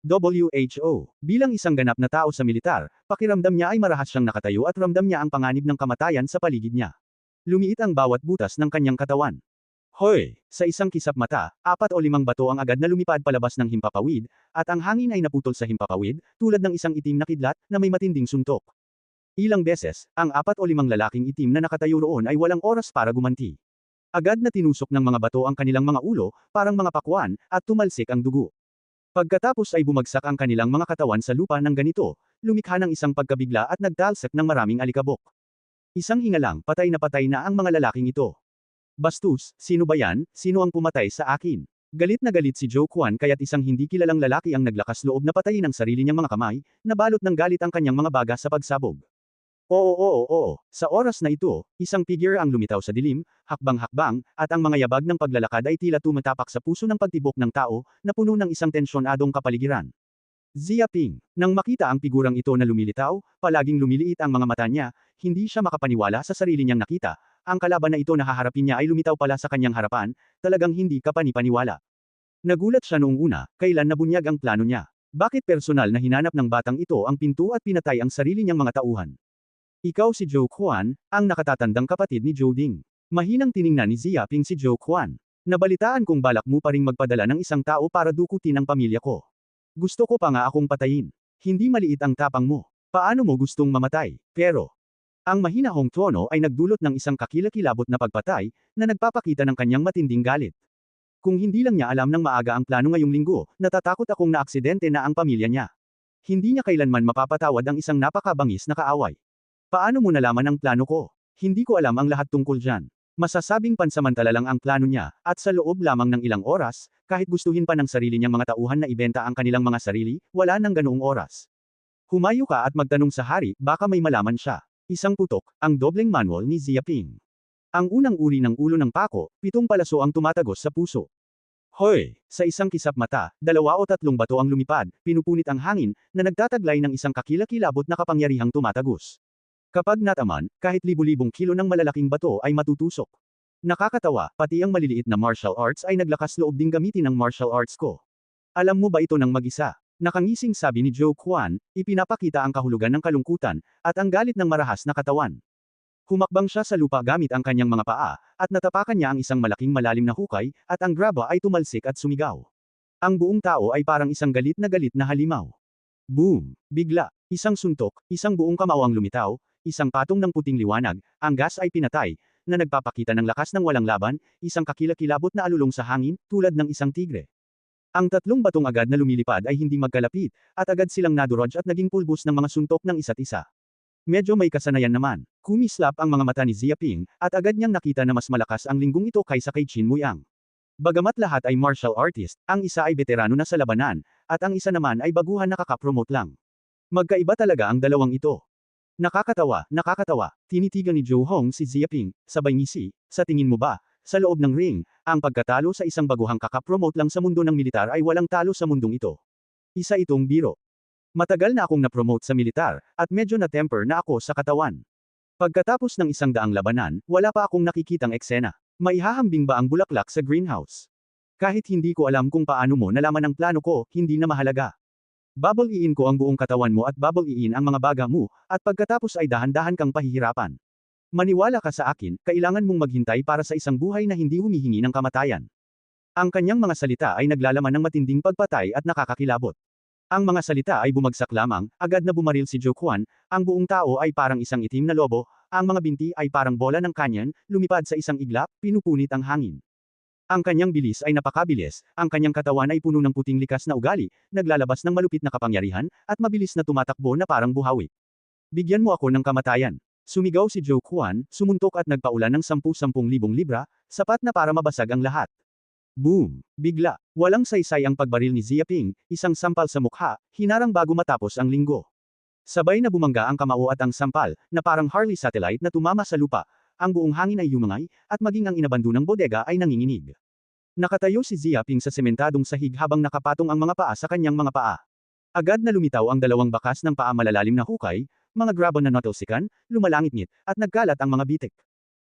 WHO. Bilang isang ganap na tao sa militar, pakiramdam niya ay marahas siyang nakatayo at ramdam niya ang panganib ng kamatayan sa paligid niya. Lumiit ang bawat butas ng kanyang katawan. Hoy! Sa isang kisap mata, 4 o 5 bato ang agad na lumipad palabas ng himpapawid, at ang hangin ay naputol sa himpapawid, tulad ng isang itim na kidlat, na may matinding suntok. Ilang beses, ang 4 o 5 lalaking itim na nakatayo roon ay walang oras para gumanti. Agad na tinusok ng mga bato ang kanilang mga ulo, parang mga pakwan, at tumalsik ang dugo. Pagkatapos ay bumagsak ang kanilang mga katawan sa lupa ng ganito, lumikha ng isang pagkabigla at nagtalsik ng maraming alikabok. Isang hinga lang, patay na ang mga lalaking ito. Bastos, sino ba yan? Sino ang pumatay sa akin? Galit na galit si Joe Kwan kaya't isang hindi kilalang lalaki ang naglakas loob na patayin ang sarili niyang mga kamay, nabalot ng galit ang kanyang mga baga sa pagsabog. Oo. Sa oras na ito, isang figure ang lumitaw sa dilim, hakbang-hakbang, at ang mga yabag ng paglalakad ay tila tumatapak sa puso ng pagtibok ng tao, na puno ng isang tensyonadong kapaligiran. Zia Ping. Nang makita ang figurang ito na lumilitaw, palaging lumiliit ang mga mata niya, hindi siya makapaniwala sa sarili niyang nakita. Ang kalaban na ito na haharapin niya ay lumitaw pala sa kanyang harapan, talagang hindi kapanipaniwala. Nagulat siya noong una, kailan nabunyag ang plano niya. Bakit personal na hinanap ng batang ito ang pinto at pinatay ang sarili niyang mga tauhan? Ikaw si Joe Kwan, ang nakatatandang kapatid ni Joe Ding. Mahinang tiningnan ni Zia Ping si Joe Kwan. Nabalitaan kong balak mo pa ring magpadala ng isang tao para dukutin ang pamilya ko. Gusto ko pa nga akong patayin. Hindi maliit ang tapang mo. Paano mo gustong mamatay? Pero, ang mahinahong tono ay nagdulot ng isang kakilakilabot na pagpatay, na nagpapakita ng kanyang matinding galit. Kung hindi lang niya alam ng maaga ang plano ngayong linggo, natatakot akong naaksidente na ang pamilya niya. Hindi niya kailanman mapapatawad ang isang napakabangis na kaaway. Paano mo nalaman ang plano ko? Hindi ko alam ang lahat tungkol dyan. Masasabing pansamantala lang ang plano niya, at sa loob lamang ng ilang oras, kahit gustuhin pa ng sarili niyang mga tauhan na ibenta ang kanilang mga sarili, wala nang ganoong oras. Humayo ka at magtanong sa hari, baka may malaman siya. Isang putok, ang dobleng manual ni Zia Ping. Ang unang uri ng ulo ng pako, 7 palaso ang tumatagos sa puso. Hoy! Sa isang kisap mata, 2 o 3 bato ang lumipad, pinupunit ang hangin, na nagtataglay ng isang kakilakilabot na kapangyarihang tumatagos. Kapag nataman, kahit libu-libong kilo ng malalaking bato ay matutusok. Nakakatawa, pati ang maliliit na martial arts ay naglakas loob ding gamitin ang martial arts ko. Alam mo ba ito ng mag-isa? Nakangising sabi ni Joe Kwan, ipinapakita ang kahulugan ng kalungkutan, at ang galit ng marahas na katawan. Humakbang siya sa lupa gamit ang kanyang mga paa, at natapakan niya ang isang malaking malalim na hukay, at ang graba ay tumalsik at sumigaw. Ang buong tao ay parang isang galit na halimaw. Boom! Bigla, isang suntok, isang buong kamao ang lumitaw, isang patong ng puting liwanag, ang gas ay pinatay, na nagpapakita ng lakas ng walang laban, isang kakilakilabot na alulong sa hangin, tulad ng isang tigre. Ang 3 batong agad na lumilipad ay hindi magkalapit, at agad silang nadurog at naging pulbos ng mga suntok ng isa't isa. Medyo may kasanayan naman. Kumislap ang mga mata ni Zia Ping, at agad niyang nakita na mas malakas ang linggong ito kaysa kay Qin Muyang. Bagamat lahat ay martial artist, ang isa ay veterano na sa labanan, at ang isa naman ay baguhan na kakapromote lang. Magkaiba talaga ang dalawang ito. Nakakatawa, tinitigan ni Joe Hong si Zia Ping, sabay ngisi, sa tingin mo ba, sa loob ng ring, ang pagkatalo sa isang baguhang kakapromote lang sa mundo ng militar ay walang talo sa mundong ito. Isa itong biro. Matagal na akong na-promote sa militar, at medyo na-temper na ako sa katawan. Pagkatapos ng 100 labanan, wala pa akong nakikitang eksena. Maihahambing ba ang bulaklak sa greenhouse? Kahit hindi ko alam kung paano mo nalaman ang plano ko, hindi na mahalaga. Babaliin ko ang buong katawan mo at babaliin ang mga baga mo, at pagkatapos ay dahan-dahan kang pahihirapan. Maniwala ka sa akin, kailangan mong maghintay para sa isang buhay na hindi humihingi ng kamatayan. Ang kanyang mga salita ay naglalaman ng matinding pagpatay at nakakakilabot. Ang mga salita ay bumagsak lamang, agad na bumaril si Zhou Quan, ang buong tao ay parang isang itim na lobo, ang mga binti ay parang bola ng kanyan, lumipad sa isang iglap, pinupunit ang hangin. Ang kanyang bilis ay napakabilis, ang kanyang katawan ay puno ng puting likas na ugali, naglalabas ng malupit na kapangyarihan, at mabilis na tumatakbo na parang buhawi. Bigyan mo ako ng kamatayan. Sumigaw si Zhou Quan, sumuntok at nagpaulan ng 10,000 libra, sapat na para mabasag ang lahat. Boom! Bigla, walang saysay ang pagbaril ni Ziaping, isang sampal sa mukha, hinarang bago matapos ang linggo. Sabay na bumangga ang kamao at ang sampal, na parang Harley satellite na tumama sa lupa, ang buong hangin ay yumangay, at maging ang inabandonang bodega ay nanginginig. Nakatayo si Ziaping sa sementadong sahig habang nakapatong ang mga paa sa kanyang mga paa. Agad na lumitaw ang dalawang bakas ng paa malalalim na hukay, mga grabon na natalsikan, lumalangit-ngit, at nagkalat ang mga bitik.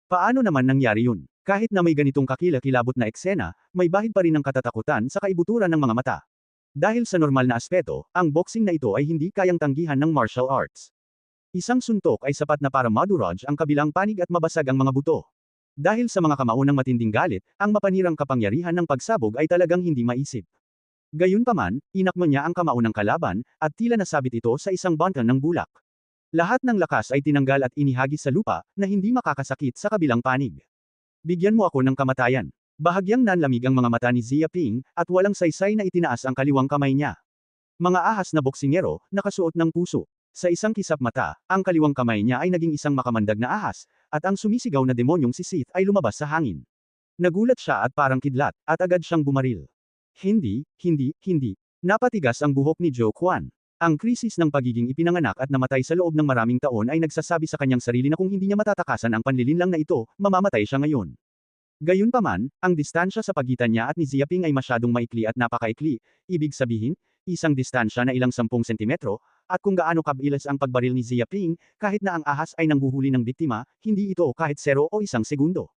Paano naman nangyari yun? Kahit na may ganitong kakilakilabot na eksena, may bahid pa rin ng katatakutan sa kaibuturan ng mga mata. Dahil sa normal na aspeto, ang boxing na ito ay hindi kayang tanggihan ng martial arts. Isang suntok ay sapat na para madurog ang kabilang panig at mabasag ang mga buto. Dahil sa mga kamao ng matinding galit, ang mapanirang kapangyarihan ng pagsabog ay talagang hindi maisip. Gayunpaman, inakmo niya ang kamao ng kalaban, at tila nasabit ito sa isang bantan ng bulak. Lahat ng lakas ay tinanggal at inihagi sa lupa, na hindi makakasakit sa kabilang panig. Bigyan mo ako ng kamatayan. Bahagyang nanlamig ang mga mata ni Ziaping, at walang saysay na itinaas ang kaliwang kamay niya. Mga ahas na boksingero, nakasuot ng puso. Sa isang kisap mata, ang kaliwang kamay niya ay naging isang makamandag na ahas, at ang sumisigaw na demonyong si Sith ay lumabas sa hangin. Nagulat siya at parang kidlat, at agad siyang bumaril. Hindi. Napatigas ang buhok ni Zhou Quan. Ang krisis ng pagiging ipinanganak at namatay sa loob ng maraming taon ay nagsasabi sa kanyang sarili na kung hindi niya matatakasan ang panlilinlang na ito, mamamatay siya ngayon. Gayunpaman, ang distansya sa pagitan niya at ni Ziaping ay masyadong maikli at napakaikli, ibig sabihin, isang distansya na ilang 10 sentimetro, at kung gaano kabilis ang pagbaril ni Ziaping, kahit na ang ahas ay nanghuhuli ng biktima, hindi ito kahit 0 o 1 segundo.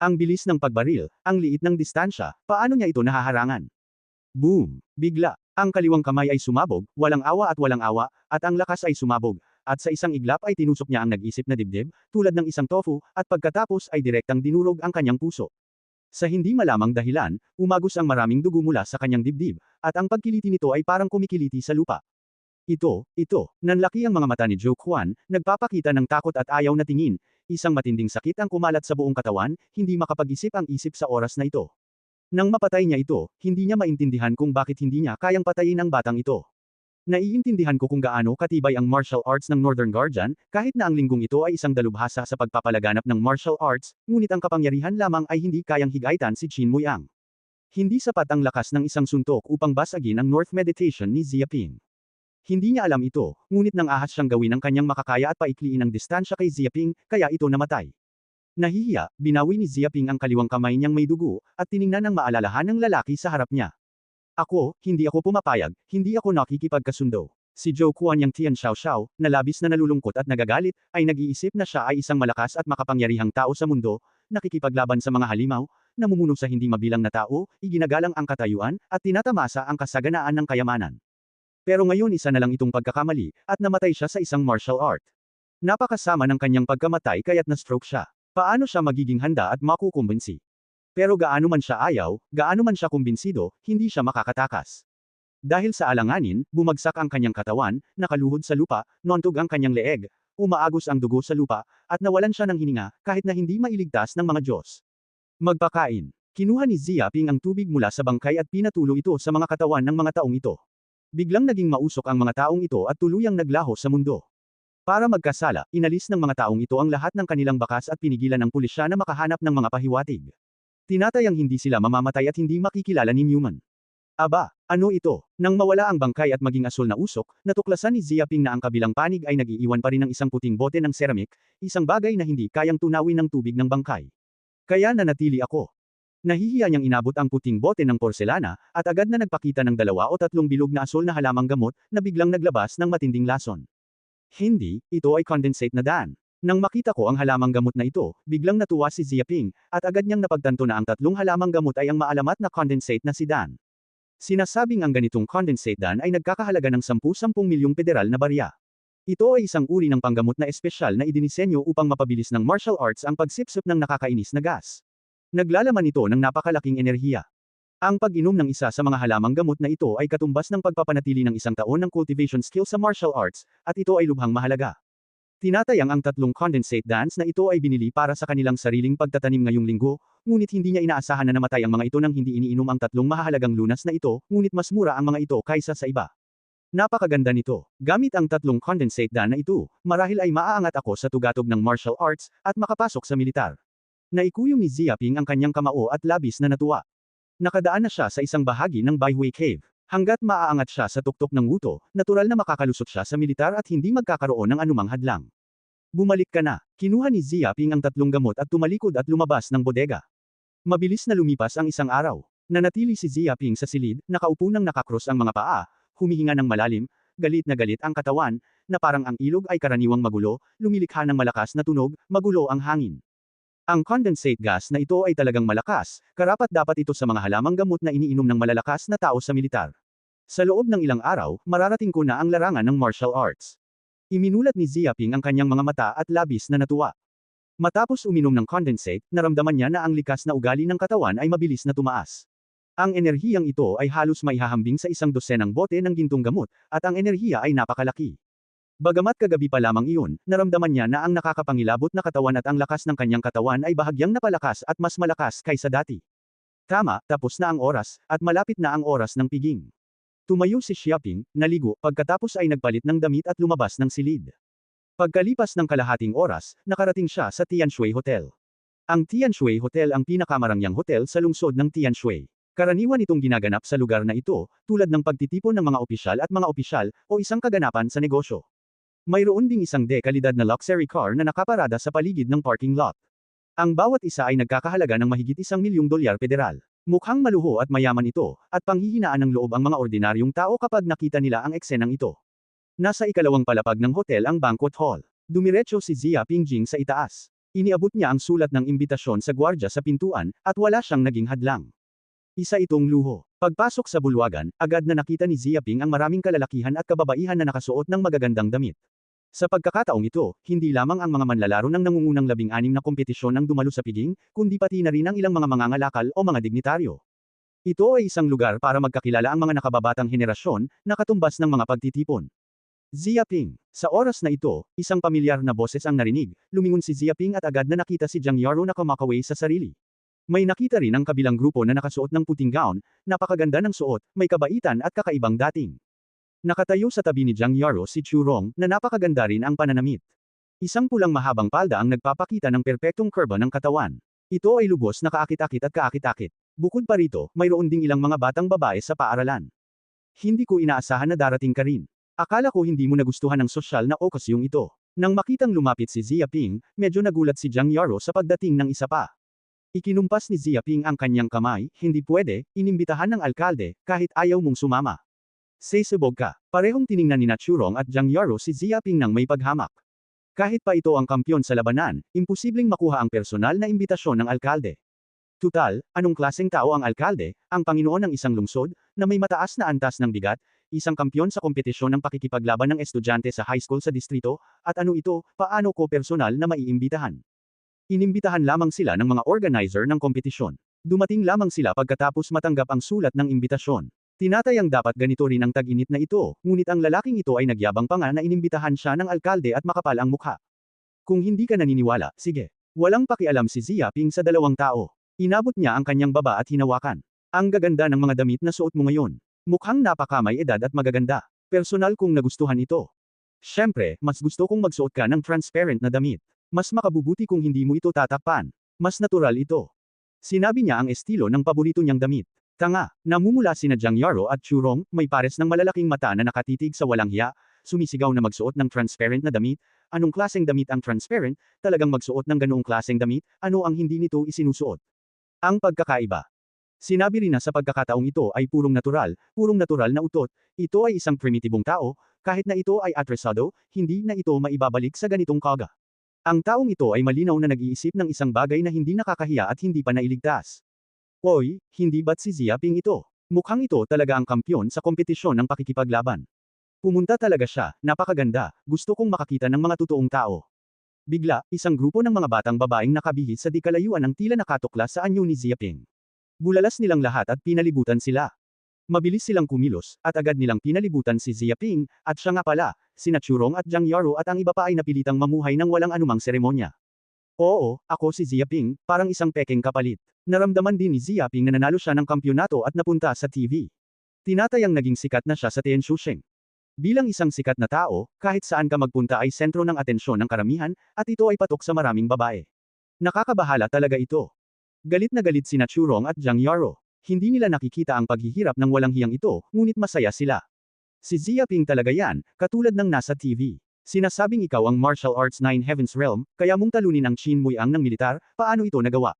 Ang bilis ng pagbaril, ang liit ng distansya, paano niya ito nahaharangan? Boom! Bigla, ang kaliwang kamay ay sumabog, walang awa, at ang lakas ay sumabog, at sa isang iglap ay tinusok niya ang nag-isip na dibdib, tulad ng isang tofu, at pagkatapos ay direktang dinurog ang kanyang puso. Sa hindi malamang dahilan, umagos ang maraming dugo mula sa kanyang dibdib, at ang pagkiliti nito ay parang kumikiliti sa lupa. Ito, nanlaki ang mga mata ni Zhou Quan, nagpapakita ng takot at ayaw na tingin, isang matinding sakit ang kumalat sa buong katawan, hindi makapag-isip ang isip sa oras na ito. Nang mapatay niya ito, hindi niya maintindihan kung bakit hindi niya kayang patayin ang batang ito. Naiintindihan ko kung gaano katibay ang martial arts ng Northern Guardian, kahit na ang linggong ito ay isang dalubhasa sa pagpapalaganap ng martial arts, ngunit ang kapangyarihan lamang ay hindi kayang higaitan si Qin Muiang. Hindi sapat ang lakas ng isang suntok upang basagin ang North Meditation ni Ziaping. Hindi niya alam ito, ngunit nang ahas siyang gawin ang kanyang makakaya at paikliin ang distansya kay Ziaping, kaya ito namatay. Nahihiya, binawi ni Ziaping ang kaliwang kamay niyang may dugo, at tiningnan ang maalalahan ng lalaki sa harap niya. Hindi ako pumapayag, hindi ako nakikipagkasundo. Si Zhou Quan yang Tian Xiaoxiao, na labis na nalulungkot at nagagalit, ay nag-iisip na siya ay isang malakas at makapangyarihang tao sa mundo, nakikipaglaban sa mga halimaw, namumuno sa hindi mabilang na tao, iginagalang ang katayuan, at tinatamasa ang kasaganaan ng kayamanan. Pero ngayon isa na lang itong pagkakamali, at namatay siya sa isang martial art. Napakasama ng kanyang pagkamatay kaya't na-stroke siya. Paano siya magiging handa at makukumbinsi? Pero gaano man siya ayaw, gaano man siya kumbinsido, hindi siya makakatakas. Dahil sa alanganin, bumagsak ang kanyang katawan, nakaluhod sa lupa, nontog ang kanyang leeg, umaagos ang dugo sa lupa, at nawalan siya ng hininga, kahit na hindi mailigtas ng mga Diyos. Magpakain. Kinuha ni Ziaping ang tubig mula sa bangkay at pinatulo ito sa mga katawan ng mga taong ito. Biglang naging mausok ang mga taong ito at tuluyang naglaho sa mundo. Para magkasala, inalis ng mga taong ito ang lahat ng kanilang bakas at pinigilan ng pulisya na makahanap ng mga pahiwatig. Tinatayang hindi sila mamamatay at hindi makikilala ni Newman. Aba, ano ito? Nang mawala ang bangkay at maging asul na usok, natuklasan ni Ziaping na ang kabilang panig ay nag-iiwan pa rin ng isang puting bote ng ceramic, isang bagay na hindi kayang tunawin ng tubig ng bangkay. Kaya nanatili ako. Nahihiya niyang inabot ang puting bote ng porselana, at agad na nagpakita ng 2 o 3 bilog na asul na halamang gamot, na biglang naglabas ng matinding lason. Hindi, ito ay condensate na daan. Nang makita ko ang halamang gamot na ito, biglang natuwa si Ziaping, at agad niyang napagtanto na ang 3 halamang gamot ay ang maalamat na condensate na si Dan. Sinasabing ang ganitong condensate Dan ay nagkakahalaga ng 10 milyong federal na barya. Ito ay isang uri ng panggamot na espesyal na idinisenyo upang mapabilis ng martial arts ang pagsipsip ng nakakainis na gas. Naglalaman ito ng napakalaking enerhiya. Ang pag-inom ng isa sa mga halamang gamot na ito ay katumbas ng pagpapanatili ng isang taon ng cultivation skill sa martial arts, at ito ay lubhang mahalaga. Tinatayang ang tatlong condensate dance na ito ay binili para sa kanilang sariling pagtatanim ngayong linggo, ngunit hindi niya inaasahan na namatay ang mga ito nang hindi iniinom ang tatlong mahahalagang lunas na ito, ngunit mas mura ang mga ito kaysa sa iba. Napakaganda nito. Gamit ang tatlong condensate dance na ito, marahil ay maaangat ako sa tugatog ng martial arts, at makapasok sa militar. Naikuyom ni Xiaoping ang kanyang kamao at labis na natuwa. Nakadaan na siya sa isang bahagi ng Baihui Cave. Hanggat maaangat siya sa tuktok ng wuto, natural na makakalusot siya sa militar at hindi magkakaroon ng anumang hadlang. Bumalik ka na. Kinuha ni Xiaoping ang tatlong gamot at tumalikod at lumabas ng bodega. Mabilis na lumipas ang isang araw. Nanatili si Xiaoping sa silid, nakaupo nang nakakross ang mga paa, humihinga ng malalim, galit na galit ang katawan, na parang ang ilog ay karaniwang magulo, lumilikha ng malakas na tunog, magulo ang hangin. Ang condensate gas na ito ay talagang malakas, karapat-dapat ito sa mga halamang gamot na iniinom ng malalakas na tao sa militar. Sa loob ng ilang araw, mararating ko na ang larangan ng martial arts. Iminulat ni Xiaoping ang kanyang mga mata at labis na natuwa. Matapos uminom ng condensate, naramdaman niya na ang likas na ugali ng katawan ay mabilis na tumaas. Ang enerhiyang ito ay halos maihahambing sa isang dosenang bote ng gintong gamot, at ang enerhiya ay napakalaki. Bagamat kagabi pa lamang iyon, naramdaman niya na ang nakakapangilabot na katawan at ang lakas ng kanyang katawan ay bahagyang napalakas at mas malakas kaysa dati. Tama, tapos na ang oras, at malapit na ang oras ng piging. Tumayo si Xiaoping, naligo, pagkatapos ay nagpalit ng damit at lumabas ng silid. Pagkalipas ng kalahating oras, nakarating siya sa Tianshui Hotel. Ang Tianshui Hotel ang pinakamarangyang hotel sa lungsod ng Tianshui. Karaniwan itong ginaganap sa lugar na ito, tulad ng pagtitipon ng mga opisyal at mga opisyal, o isang kaganapan sa negosyo. Mayroon ding isang de-kalidad na luxury car na nakaparada sa paligid ng parking lot. Ang bawat isa ay nagkakahalaga ng mahigit $1,000,000 federal. Mukhang maluho at mayaman ito, at panghihinaan ng loob ang mga ordinaryong tao kapag nakita nila ang eksenang ito. Nasa ikalawang palapag ng hotel ang banquet hall. Dumiretso si Xiaoping sa itaas. Iniabot niya ang sulat ng imbitasyon sa gwardya sa pintuan, at wala siyang naging hadlang. Isa itong luho. Pagpasok sa bulwagan, agad na nakita ni Xiaoping ang maraming kalalakihan at kababaihan na nakasuot ng magagandang damit. Sa pagkakataong ito, hindi lamang ang mga manlalaro ng nangungunang 16 na kompetisyon ang dumalo sa piging, kundi pati na rin ang ilang mga mangangalakal o mga dignitaryo. Ito ay isang lugar para magkakilala ang mga nakababatang henerasyon, na katumbas ng mga pagtitipon. Xiaoping. Sa oras na ito, isang pamilyar na boses ang narinig, lumingon si Xiaoping at agad na nakita si Jiang Yaro na kumakaway sa sarili. May nakita rin ang kabilang grupo na nakasuot ng puting gown, napakaganda ng suot, may kabaitan at kakaibang dating. Nakatayo sa tabi ni Jiang Yaro si Chu Rong, na napakaganda rin ang pananamit. Isang pulang mahabang palda ang nagpapakita ng perpektong kurba ng katawan. Ito ay lubos na kaakit-akit at kaakit-akit. Bukod pa rito, mayroon ding ilang mga batang babae sa paaralan. Hindi ko inaasahan na darating ka rin. Akala ko hindi mo nagustuhan ang sosyal na okasyong ito. Nang makitang lumapit si Xiaoping, medyo nagulat si Jiang Yaro sa pagdating ng isa pa. Ikinumpas ni Xiaoping ang kanyang kamay, hindi pwede, inimbitahan ng alkalde, kahit ayaw mong sumama. Sesubog ka. Parehong tiningnan ni Churong at Jiang Yaro si Xiaoping nang may paghamak. Kahit pa ito ang kampyon sa labanan, imposibleng makuha ang personal na imbitasyon ng alkalde. Tutal, anong klaseng tao ang alkalde, ang panginoon ng isang lungsod, na may mataas na antas ng bigat, isang kampyon sa kompetisyon ng pakikipaglaban ng estudyante sa high school sa distrito, at ano ito, paano ko personal na maiimbitahan? Inimbitahan lamang sila ng mga organizer ng kompetisyon. Dumating lamang sila pagkatapos matanggap ang sulat ng imbitasyon. Tinatayang dapat ganito rin ang tag-init na ito, ngunit ang lalaking ito ay nagyabang pa nga na inimbitahan siya ng alkalde at makapal ang mukha. Kung hindi ka naniniwala, sige. Walang pakialam si Xiaoping sa dalawang tao. Inabot niya ang kanyang baba at hinawakan. Ang gaganda ng mga damit na suot mo ngayon. Mukhang napakamay edad at magaganda. Personal kong nagustuhan ito. Siyempre, mas gusto kong magsuot ka ng transparent na damit. Mas makabubuti kung hindi mo ito tatakpan. Mas natural ito. Sinabi niya ang estilo ng paborito niyang damit. Tanga, namumula sina Jiang Yaro at Chu Rong, may pares ng malalaking mata na nakatitig sa walang hiya, sumisigaw na magsuot ng transparent na damit. Anong klaseng damit ang transparent? Talagang magsuot ng ganoong klaseng damit, ano ang hindi nito isinusuot? Ang pagkakaiba. Sinabi rin na sa pagkakataong ito ay purong natural na utot, ito ay isang primitibong tao, kahit na ito ay atresado, hindi na ito maibabalik sa ganitong kaga. Ang taong ito ay malinaw na nag-iisip ng isang bagay na hindi nakakahiya at hindi pa nailigtas. Oy, hindi ba't si Xiaoping ito? Mukhang ito talaga ang kampyon sa kompetisyon ng pakikipaglaban. Pumunta talaga siya, napakaganda, gusto kong makakita ng mga totoong tao. Bigla, isang grupo ng mga batang babaeng nakabihis sa di kalayuan ang tila nakatuklas sa anyo ni Xiaoping. Bulalas nilang lahat at pinalibutan sila. Mabilis silang kumilos, at agad nilang pinalibutan si Xia Ping, at siya nga pala, sina Churong at Jiang Yaro at ang iba pa ay napilitang mamuhay ng walang anumang seremonya. Oo, ako si Xia Ping, parang isang pekeng kapalit. Naramdaman din ni Xia Ping na nanalo siya ng kampyonato at napunta sa TV. Tinatayang naging sikat na siya sa Tianshusheng. Bilang isang sikat na tao, kahit saan ka magpunta ay sentro ng atensyon ng karamihan, at ito ay patok sa maraming babae. Nakakabahala talaga ito. Galit na galit sina Churong at Jiang Yaro. Hindi nila nakikita ang paghihirap ng walang hiyang ito, ngunit masaya sila. Si Xia Ping talaga yan, katulad ng nasa TV. Sinasabing ikaw ang martial arts 9 Heavens Realm, kaya mong talunin ang Qin Muiang ng militar, paano ito nagawa?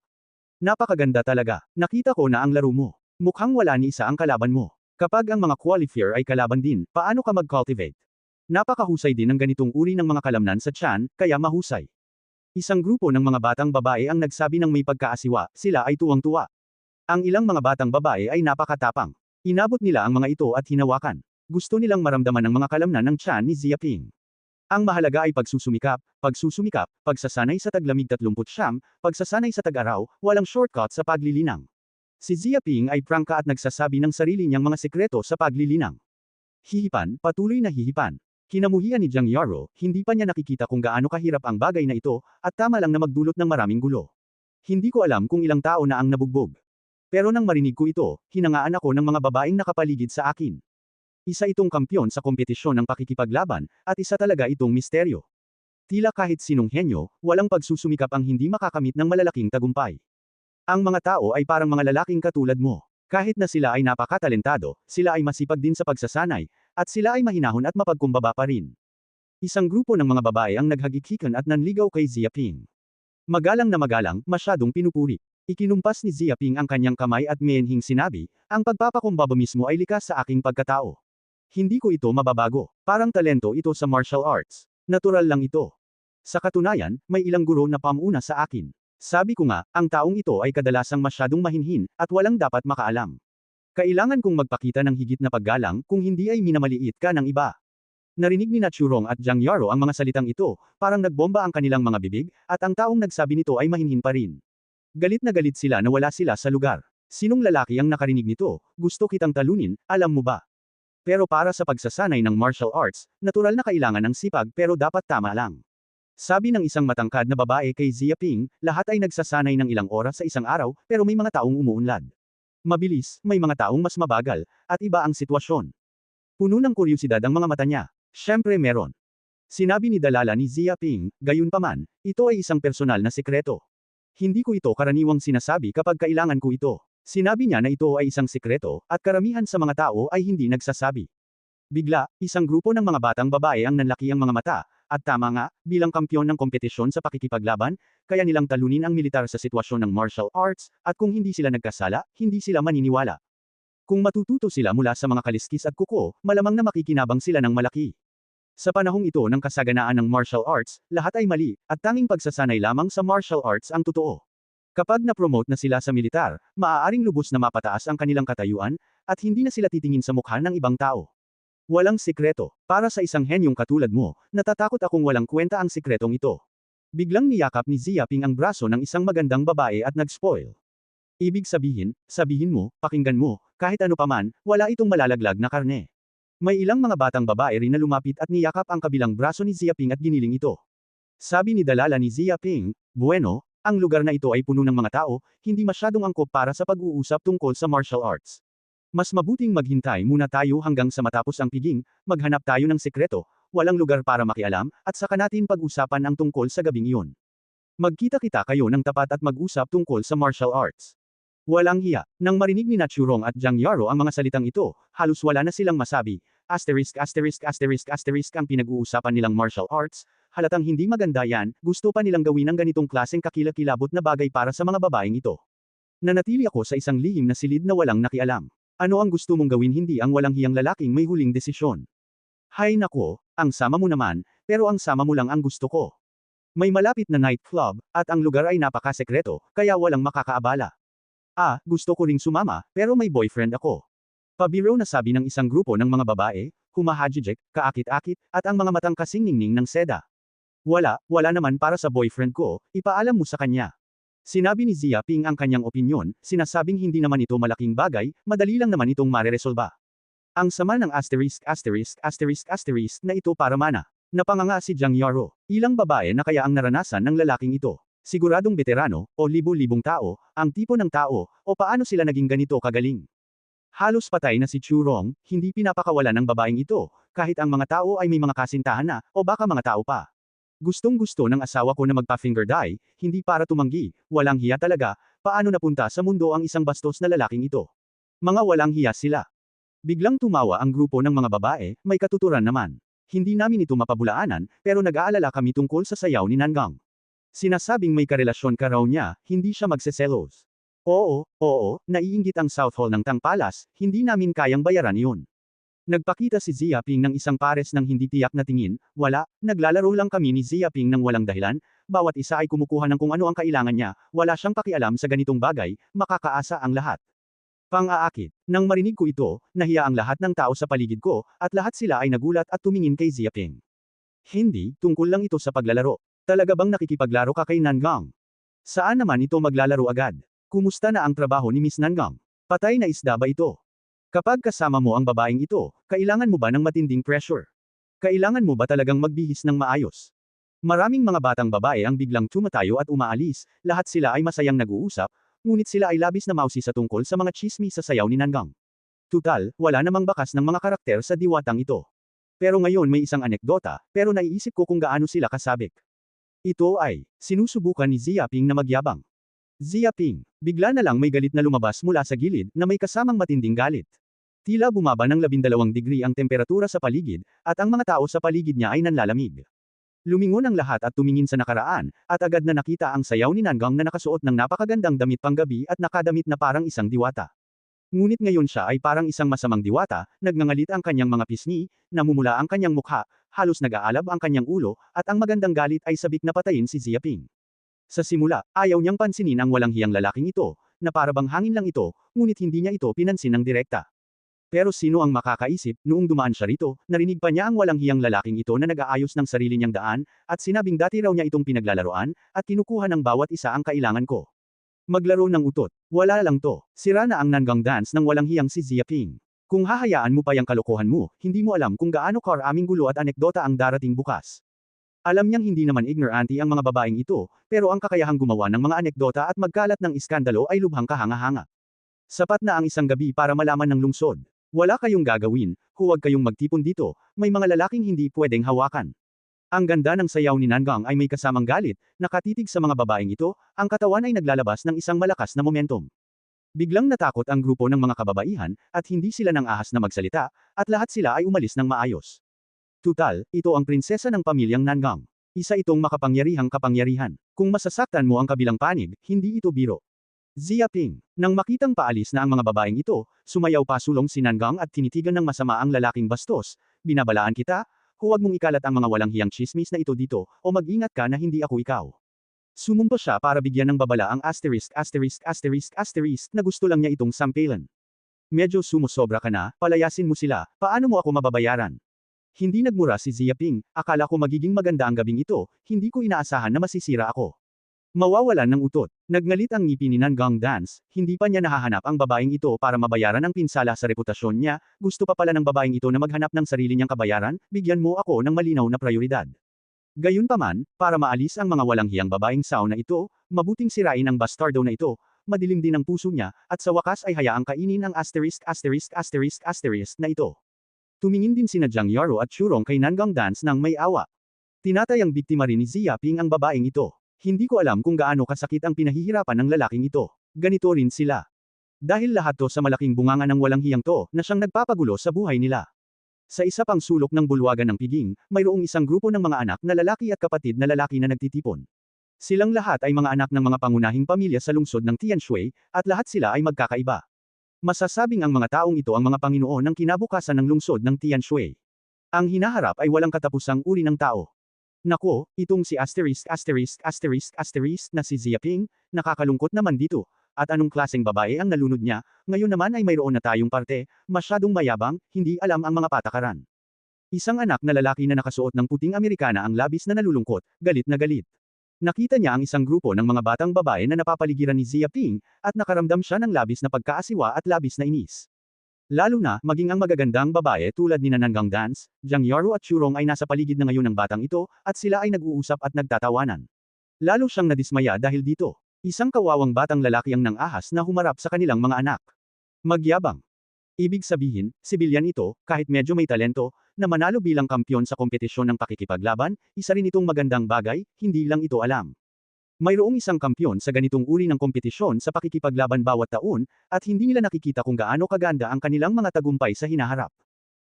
Napakaganda talaga. Nakita ko na ang laro mo. Mukhang wala ni isa ang kalaban mo. Kapag ang mga qualifier ay kalaban din, paano ka mag-cultivate? Napakahusay din ng ganitong uri ng mga kalamnan sa tiyan, kaya mahusay. Isang grupo ng mga batang babae ang nagsabi ng may pagkaasiwa, sila ay tuwang-tuwa. Ang ilang mga batang babae ay napakatapang. Inabot nila ang mga ito at hinawakan. Gusto nilang maramdaman ang mga kalamnan ng tiyan ni Xia Ping. Ang mahalaga ay pagsusumikap, pagsasanay sa taglamig 39, pagsasanay sa tag-araw, walang shortcut sa paglilinang. Si Xia Ping ay prangka at nagsasabi ng sarili niyang mga sekreto sa paglilinang. Hihipan, patuloy na hihipan. Kinamuhian ni Jiang Yaro, hindi pa niya nakikita kung gaano kahirap ang bagay na ito, at tama lang na magdulot ng maraming gulo. Hindi ko alam kung ilang tao na ang nabugbog. Pero nang marinig ko ito, hinangaan ako ng mga babaeng nakapaligid sa akin. Isa itong kampyon sa kompetisyon ng pakikipaglaban, at isa talaga itong misteryo. Tila kahit sinong henyo, walang pagsusumikap ang hindi makakamit ng malalaking tagumpay. Ang mga tao ay parang mga lalaking katulad mo. Kahit na sila ay napakatalentado, sila ay masipag din sa pagsasanay, at sila ay mahinahon at mapagkumbaba pa rin. Isang grupo ng mga babae ang naghagikikan at nanligaw kay Xia Ping. Magalang na magalang, masyadong pinupuri. Ikinumpas ni Xia Ping ang kanyang kamay at menhing sinabi, ang pagpapakumbaba mismo ay likas sa aking pagkatao. Hindi ko ito mababago. Parang talento ito sa martial arts. Natural lang ito. Sa katunayan, may ilang guro na pamuna sa akin. Sabi ko nga, ang taong ito ay kadalasang masyadong mahinhin, at walang dapat makaalam. Kailangan kong magpakita ng higit na paggalang, kung hindi ay minamaliit ka ng iba. Narinig ni Churong at Jiang Yaro ang mga salitang ito, parang nagbomba ang kanilang mga bibig, at ang taong nagsabi nito ay mahinhin pa rin. Galit na galit sila na wala sila sa lugar. Sinong lalaki ang nakarinig nito? Gusto kitang talunin, alam mo ba? Pero para sa pagsasanay ng martial arts, natural na kailangan ng sipag pero dapat tama lang. Sabi ng isang matangkad na babae kay Xia Ping, lahat ay nagsasanay ng ilang oras sa isang araw, pero may mga taong umuunlad. Mabilis, may mga taong mas mabagal, at iba ang sitwasyon. Puno ng kuryosidad ang mga mata niya. Siyempre meron. Sinabi ni Dalala ni Xia Ping, gayunpaman, ito ay isang personal na sekreto. Hindi ko ito karaniwang sinasabi kapag kailangan ko ito. Sinabi niya na ito ay isang sekreto, at karamihan sa mga tao ay hindi nagsasabi. Bigla, isang grupo ng mga batang babae ang nanlaki ang mga mata, at tama nga, bilang kampyon ng kompetisyon sa pakikipaglaban, kaya nilang talunin ang militar sa sitwasyon ng martial arts, at kung hindi sila nagkasala, hindi sila maniniwala. Kung matututo sila mula sa mga kaliskis at kuko, malamang na makikinabang sila ng malaki. Sa panahong ito ng kasaganaan ng martial arts, lahat ay mali, at tanging pagsasanay lamang sa martial arts ang totoo. Kapag na-promote na sila sa militar, maaaring lubos na mapataas ang kanilang katayuan, at hindi na sila titingin sa mukha ng ibang tao. Walang sikreto. Para sa isang henyong katulad mo, natatakot akong walang kwenta ang sikretong ito. Biglang niyakap ni Xia Ping ang braso ng isang magandang babae at nag-spoil. Ibig sabihin mo, pakinggan mo, kahit ano paman, wala itong malalaglag na karne. May ilang mga batang babae rin na lumapit at niyakap ang kabilang braso ni Xia Ping at giniling ito. Sabi ni Dalala ni Xia Ping, bueno, ang lugar na ito ay puno ng mga tao, hindi masyadong angkop para sa pag-uusap tungkol sa martial arts. Mas mabuting maghintay muna tayo hanggang sa matapos ang piging, maghanap tayo ng sekreto, walang lugar para makialam, at saka natin pag-usapan ang tungkol sa gabing iyon. Magkita-kita kayo ng tapat at mag-usap tungkol sa martial arts. Walang hiya. Nang marinig ni Churong at Jiang Yaro ang mga salitang ito, halos wala na silang masabi. Ang pinag-uusapan nilang martial arts, halatang hindi maganda yan, gusto pa nilang gawin ang ganitong klaseng kakilakilabot na bagay para sa mga babaeng ito. Nanatili ako sa isang lihim na silid na walang nakialam. Ano ang gusto mong gawin, hindi ang walang hiyang lalaking may huling desisyon. Hay nako, ang sama mo naman, pero ang sama mo lang ang gusto ko. May malapit na nightclub, at ang lugar ay napakasekreto, kaya walang makakaabala. Gusto ko ring sumama, pero may boyfriend ako. Pabiro na sabi ng isang grupo ng mga babae, humahajijek, kaakit-akit, at ang mga matang kasing ningning ng seda. Wala naman para sa boyfriend ko, ipaalam mo sa kanya. Sinabi ni Zia Ping ang kanyang opinyon, sinasabing hindi naman ito malaking bagay, madali lang naman itong mareresolba. Ang sama ng ***** na ito para mana. Napanganga si Jiang Yaro. Ilang babae na kaya ang naranasan ng lalaking ito. Siguradong veterano, o libu-libong tao, ang tipo ng tao, o paano sila naging ganito kagaling. Halos patay na si Chu Rong, hindi pinapakawalan ng babaeng ito, kahit ang mga tao ay may mga kasintahan na, o baka mga tao pa. Gustong-gusto ng asawa ko na magpa-finger dye, hindi para tumanggi, walang hiya talaga, paano napunta sa mundo ang isang bastos na lalaking ito. Mga walang hiya sila. Biglang tumawa ang grupo ng mga babae, may katuturan naman. Hindi namin ito mapabulaanan, pero nag-aalala kami tungkol sa sayaw ni Nangang. Sinasabing may karelasyon ka raw niya, hindi siya magseselos. Oo, naiinggit ang South Hall ng Tang Palace, hindi namin kayang bayaran iyon. Nagpakita si Zia Ping ng isang pares ng hindi tiyak na tingin, wala, naglalaro lang kami ni Zia Ping ng walang dahilan, bawat isa ay kumukuha ng kung ano ang kailangan niya, wala siyang pakialam sa ganitong bagay, makakaasa ang lahat. Pang-aakit, nang marinig ko ito, nahiya ang lahat ng tao sa paligid ko, at lahat sila ay nagulat at tumingin kay Zia Ping. Hindi, tungkol lang ito sa paglalaro. Talaga bang nakikipaglaro ka kay Nangang? Saan naman ito maglalaro agad? Kumusta na ang trabaho ni Miss Nangang? Patay na isda ba ito? Kapag kasama mo ang babaeng ito, kailangan mo ba ng matinding pressure? Kailangan mo ba talagang magbihis ng maayos? Maraming mga batang babae ang biglang tumatayo at umaalis, lahat sila ay masayang nag-uusap, ngunit sila ay labis na mausi sa tungkol sa mga chismis sa sayaw ni Nangang. Tutal, wala namang bakas ng mga karakter sa diwatang ito. Pero ngayon may isang anekdota, pero naiisip ko kung gaano sila kasabik. Ito ay, sinusubukan ni Zia Ping na magyabang. Zia Ping, bigla na lang may galit na lumabas mula sa gilid na may kasamang matinding galit. Tila bumaba ng 12 degree ang temperatura sa paligid, at ang mga tao sa paligid niya ay nanlalamig. Lumingon ang lahat at tumingin sa nakaraan, at agad na nakita ang sayaw ni Nangang na nakasuot ng napakagandang damit panggabi at nakadamit na parang isang diwata. Ngunit ngayon siya ay parang isang masamang diwata, nagngangalit ang kanyang mga pisngi, namumula ang kanyang mukha, halos nag-aalab ang kanyang ulo, at ang magandang galit ay sabik na patayin si Zia Ping. Sa simula, ayaw niyang pansinin ang walang hiyang lalaking ito, na parabang hangin lang ito, ngunit hindi niya ito pinansin ng direkta. Pero sino ang makakaisip, noong dumaan siya rito, narinig pa niya ang walang hiyang lalaking ito na nag-aayos ng sarili niyang daan, at sinabing dati raw niya itong pinaglalaroan, at kinukuha ng bawat isa ang kailangan ko. Maglaro ng utot. Wala lang to. Sira na ang Nangang dance ng walang hiyang si Zia Ping. Kung hahayaan mo pa yung kalokohan mo, hindi mo alam kung gaano karaming gulo at anekdota ang darating bukas. Alam niyang hindi naman ignorante ang mga babaeng ito, pero ang kakayahang gumawa ng mga anekdota at magkalat ng iskandalo ay lubhang kahanga-hanga. Sapat na ang isang gabi para malaman ng lungsod. Wala kayong gagawin, huwag kayong magtipon dito, may mga lalaking hindi pwedeng hawakan. Ang ganda ng sayaw ni Nangang ay may kasamang galit, nakatitig sa mga babaeng ito, ang katawan ay naglalabas ng isang malakas na momentum. Biglang natakot ang grupo ng mga kababaihan, at hindi sila nang ahas na magsalita, at lahat sila ay umalis ng maayos. Tutal, ito ang prinsesa ng pamilyang Nangang. Isa itong makapangyarihang kapangyarihan. Kung masasaktan mo ang kabilang panig, hindi ito biro. Zia Ping, nang makitang paalis na ang mga babaeng ito, sumayaw pa sulong si Nangang at tinitigan ng masama ang lalaking bastos, binabalaan kita, huwag mong ikalat ang mga walang hiyang chismis na ito dito, o mag-ingat ka na hindi ako ikaw. Sumumpa siya para bigyan ng babala ang ***** na gusto lang niya itong sampelan. Medyo sumusobra ka na, palayasin mo sila, paano mo ako mababayaran? Hindi nagmura si Zia Ping, akala ko magiging maganda ang gabing ito, hindi ko inaasahan na masisira ako. Mawawalan ng utot. Nagngalit ang ngipin ni Nangang dance, hindi pa niya nahahanap ang babaeng ito para mabayaran ang pinsala sa reputasyon niya, gusto pa pala ng babaeng ito na maghanap ng sarili niyang kabayaran, bigyan mo ako ng malinaw na prioridad. Gayunpaman, para maalis ang mga walang hiyang babaeng sao na ito, mabuting sirain ang bastardo na ito, madilim din ang puso niya, at sa wakas ay hayaang kainin ang ***** na ito. Tumingin din sina Jiang Yaro at Churong kay Nangang dance ng may awa. Tinatayang biktima rin ni Zia Ping ang babaeng ito. Hindi ko alam kung gaano kasakit ang pinahihirapan ng lalaking ito. Ganito rin sila. Dahil lahat to sa malaking bunganga ng walang hiyang to, na siyang nagpapagulo sa buhay nila. Sa isa pang sulok ng bulwagan ng piging, mayroong isang grupo ng mga anak na lalaki at kapatid na lalaki na nagtitipon. Silang lahat ay mga anak ng mga pangunahing pamilya sa lungsod ng Tianshui, at lahat sila ay magkakaiba. Masasabing ang mga taong ito ang mga Panginoon ng kinabukasan ng lungsod ng Tianshui. Ang hinaharap ay walang katapusang uri ng tao. Nako, itong si na si Zia Ping, nakakalungkot naman dito. At anong klaseng babae ang nalunod niya, ngayon naman ay mayroon na tayong parte, masyadong mayabang, hindi alam ang mga patakaran. Isang anak na lalaki na nakasuot ng puting Amerikana ang labis na nalulungkot, galit na galit. Nakita niya ang isang grupo ng mga batang babae na napapaligiran ni Zia Ping, at nakaramdam siya ng labis na pagkaasiwa at labis na inis. Lalo na, maging ang magagandang babae tulad ni Nangang Dance, Jiang Yaru at Churong ay nasa paligid na ngayon ng batang ito, at sila ay nag-uusap at nagtatawanan. Lalo siyang nadismaya dahil dito. Isang kawawang batang lalaki ang nang-ahas na humarap sa kanilang mga anak. Magyabang. Ibig sabihin, sibilyan ito, kahit medyo may talento, na manalo bilang kampyon sa kompetisyon ng pakikipaglaban, isa rin itong magandang bagay, hindi lang ito alam. Mayroong isang kampyon sa ganitong uri ng kompetisyon sa pakikipaglaban bawat taon, at hindi nila nakikita kung gaano kaganda ang kanilang mga tagumpay sa hinaharap.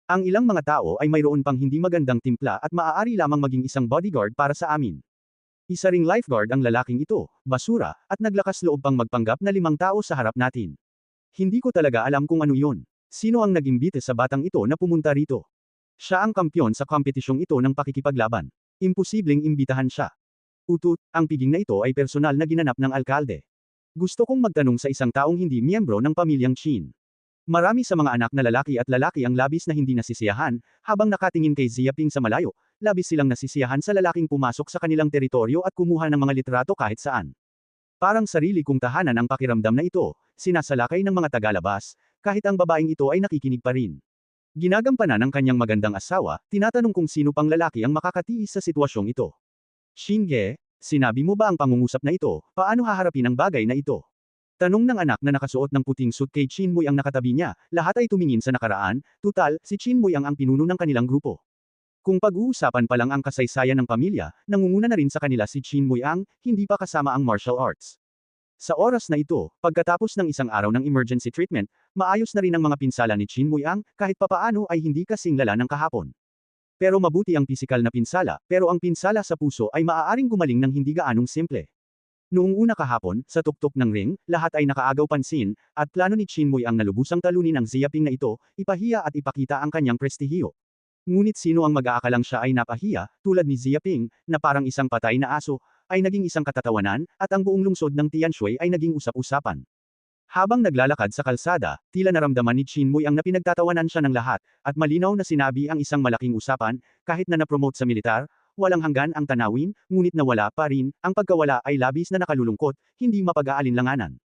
Ang ilang mga tao ay mayroon pang hindi magandang timpla at maaari lamang maging isang bodyguard para sa amin. Isa ring lifeguard ang lalaking ito, basura, at naglakas loob pang magpanggap na 5 tao sa harap natin. Hindi ko talaga alam kung ano yun. Sino ang nag-imbite sa batang ito na pumunta rito? Siya ang kampyon sa kompetisyong ito ng pakikipaglaban. Imposibleng imbitahan siya. Utut, ang piging na ito ay personal na ginanap ng alkalde. Gusto kong magtanong sa isang taong hindi miyembro ng pamilyang Qin. Marami sa mga anak na lalaki ang labis na hindi nasisiyahan, habang nakatingin kay Zia Ping sa malayo, labis silang nasisiyahan sa lalaking pumasok sa kanilang teritoryo at kumuha ng mga litrato kahit saan. Parang sarili kong tahanan ang pakiramdam na ito, sinasalakay ng mga tagalabas, kahit ang babaeng ito ay nakikinig pa rin. Ginagampanan ng kanyang magandang asawa, tinatanong kung sino pang lalaki ang makakatiis sa sitwasyong ito. Shinge, sinabi mo ba ang pangungusap na ito, paano haharapin ang bagay na ito? Tanong ng anak na nakasuot ng puting suit kay Chinmoy ang nakatabi niya, lahat ay tumingin sa nakaraan, tutal, si Chinmoy ang pinuno ng kanilang grupo. Kung pag-uusapan pa lang ang kasaysayan ng pamilya, nangunguna na rin sa kanila si Chinmoy ang, hindi pa kasama ang martial arts. Sa oras na ito, pagkatapos ng isang araw ng emergency treatment, maayos na rin ang mga pinsala ni Chinmoy ang, kahit papaano ay hindi kasing lala ng kahapon. Pero mabuti ang pisikal na pinsala, pero ang pinsala sa puso ay maaaring gumaling ng hindi gaanong simple. Noong una kahapon, sa tuktok ng ring, lahat ay nakaagaw pansin, at plano ni Chinmoy ang nalubusang talunin ang Zia Ping na ito, ipahiya at ipakita ang kanyang prestihiyo. Ngunit sino ang mag-aakalang siya ay napahiya, tulad ni Zia Ping, na parang isang patay na aso, ay naging isang katatawanan, at ang buong lungsod ng Tianshui ay naging usap-usapan. Habang naglalakad sa kalsada, tila naramdaman ni Chinmoy ang napinagtatawanan siya ng lahat, at malinaw na sinabi ang isang malaking usapan, kahit na napromote sa militar, walang hanggan ang tanawin, ngunit nawala pa rin, ang pagkawala ay labis na nakalulungkot, hindi mapag-aalinlanganan.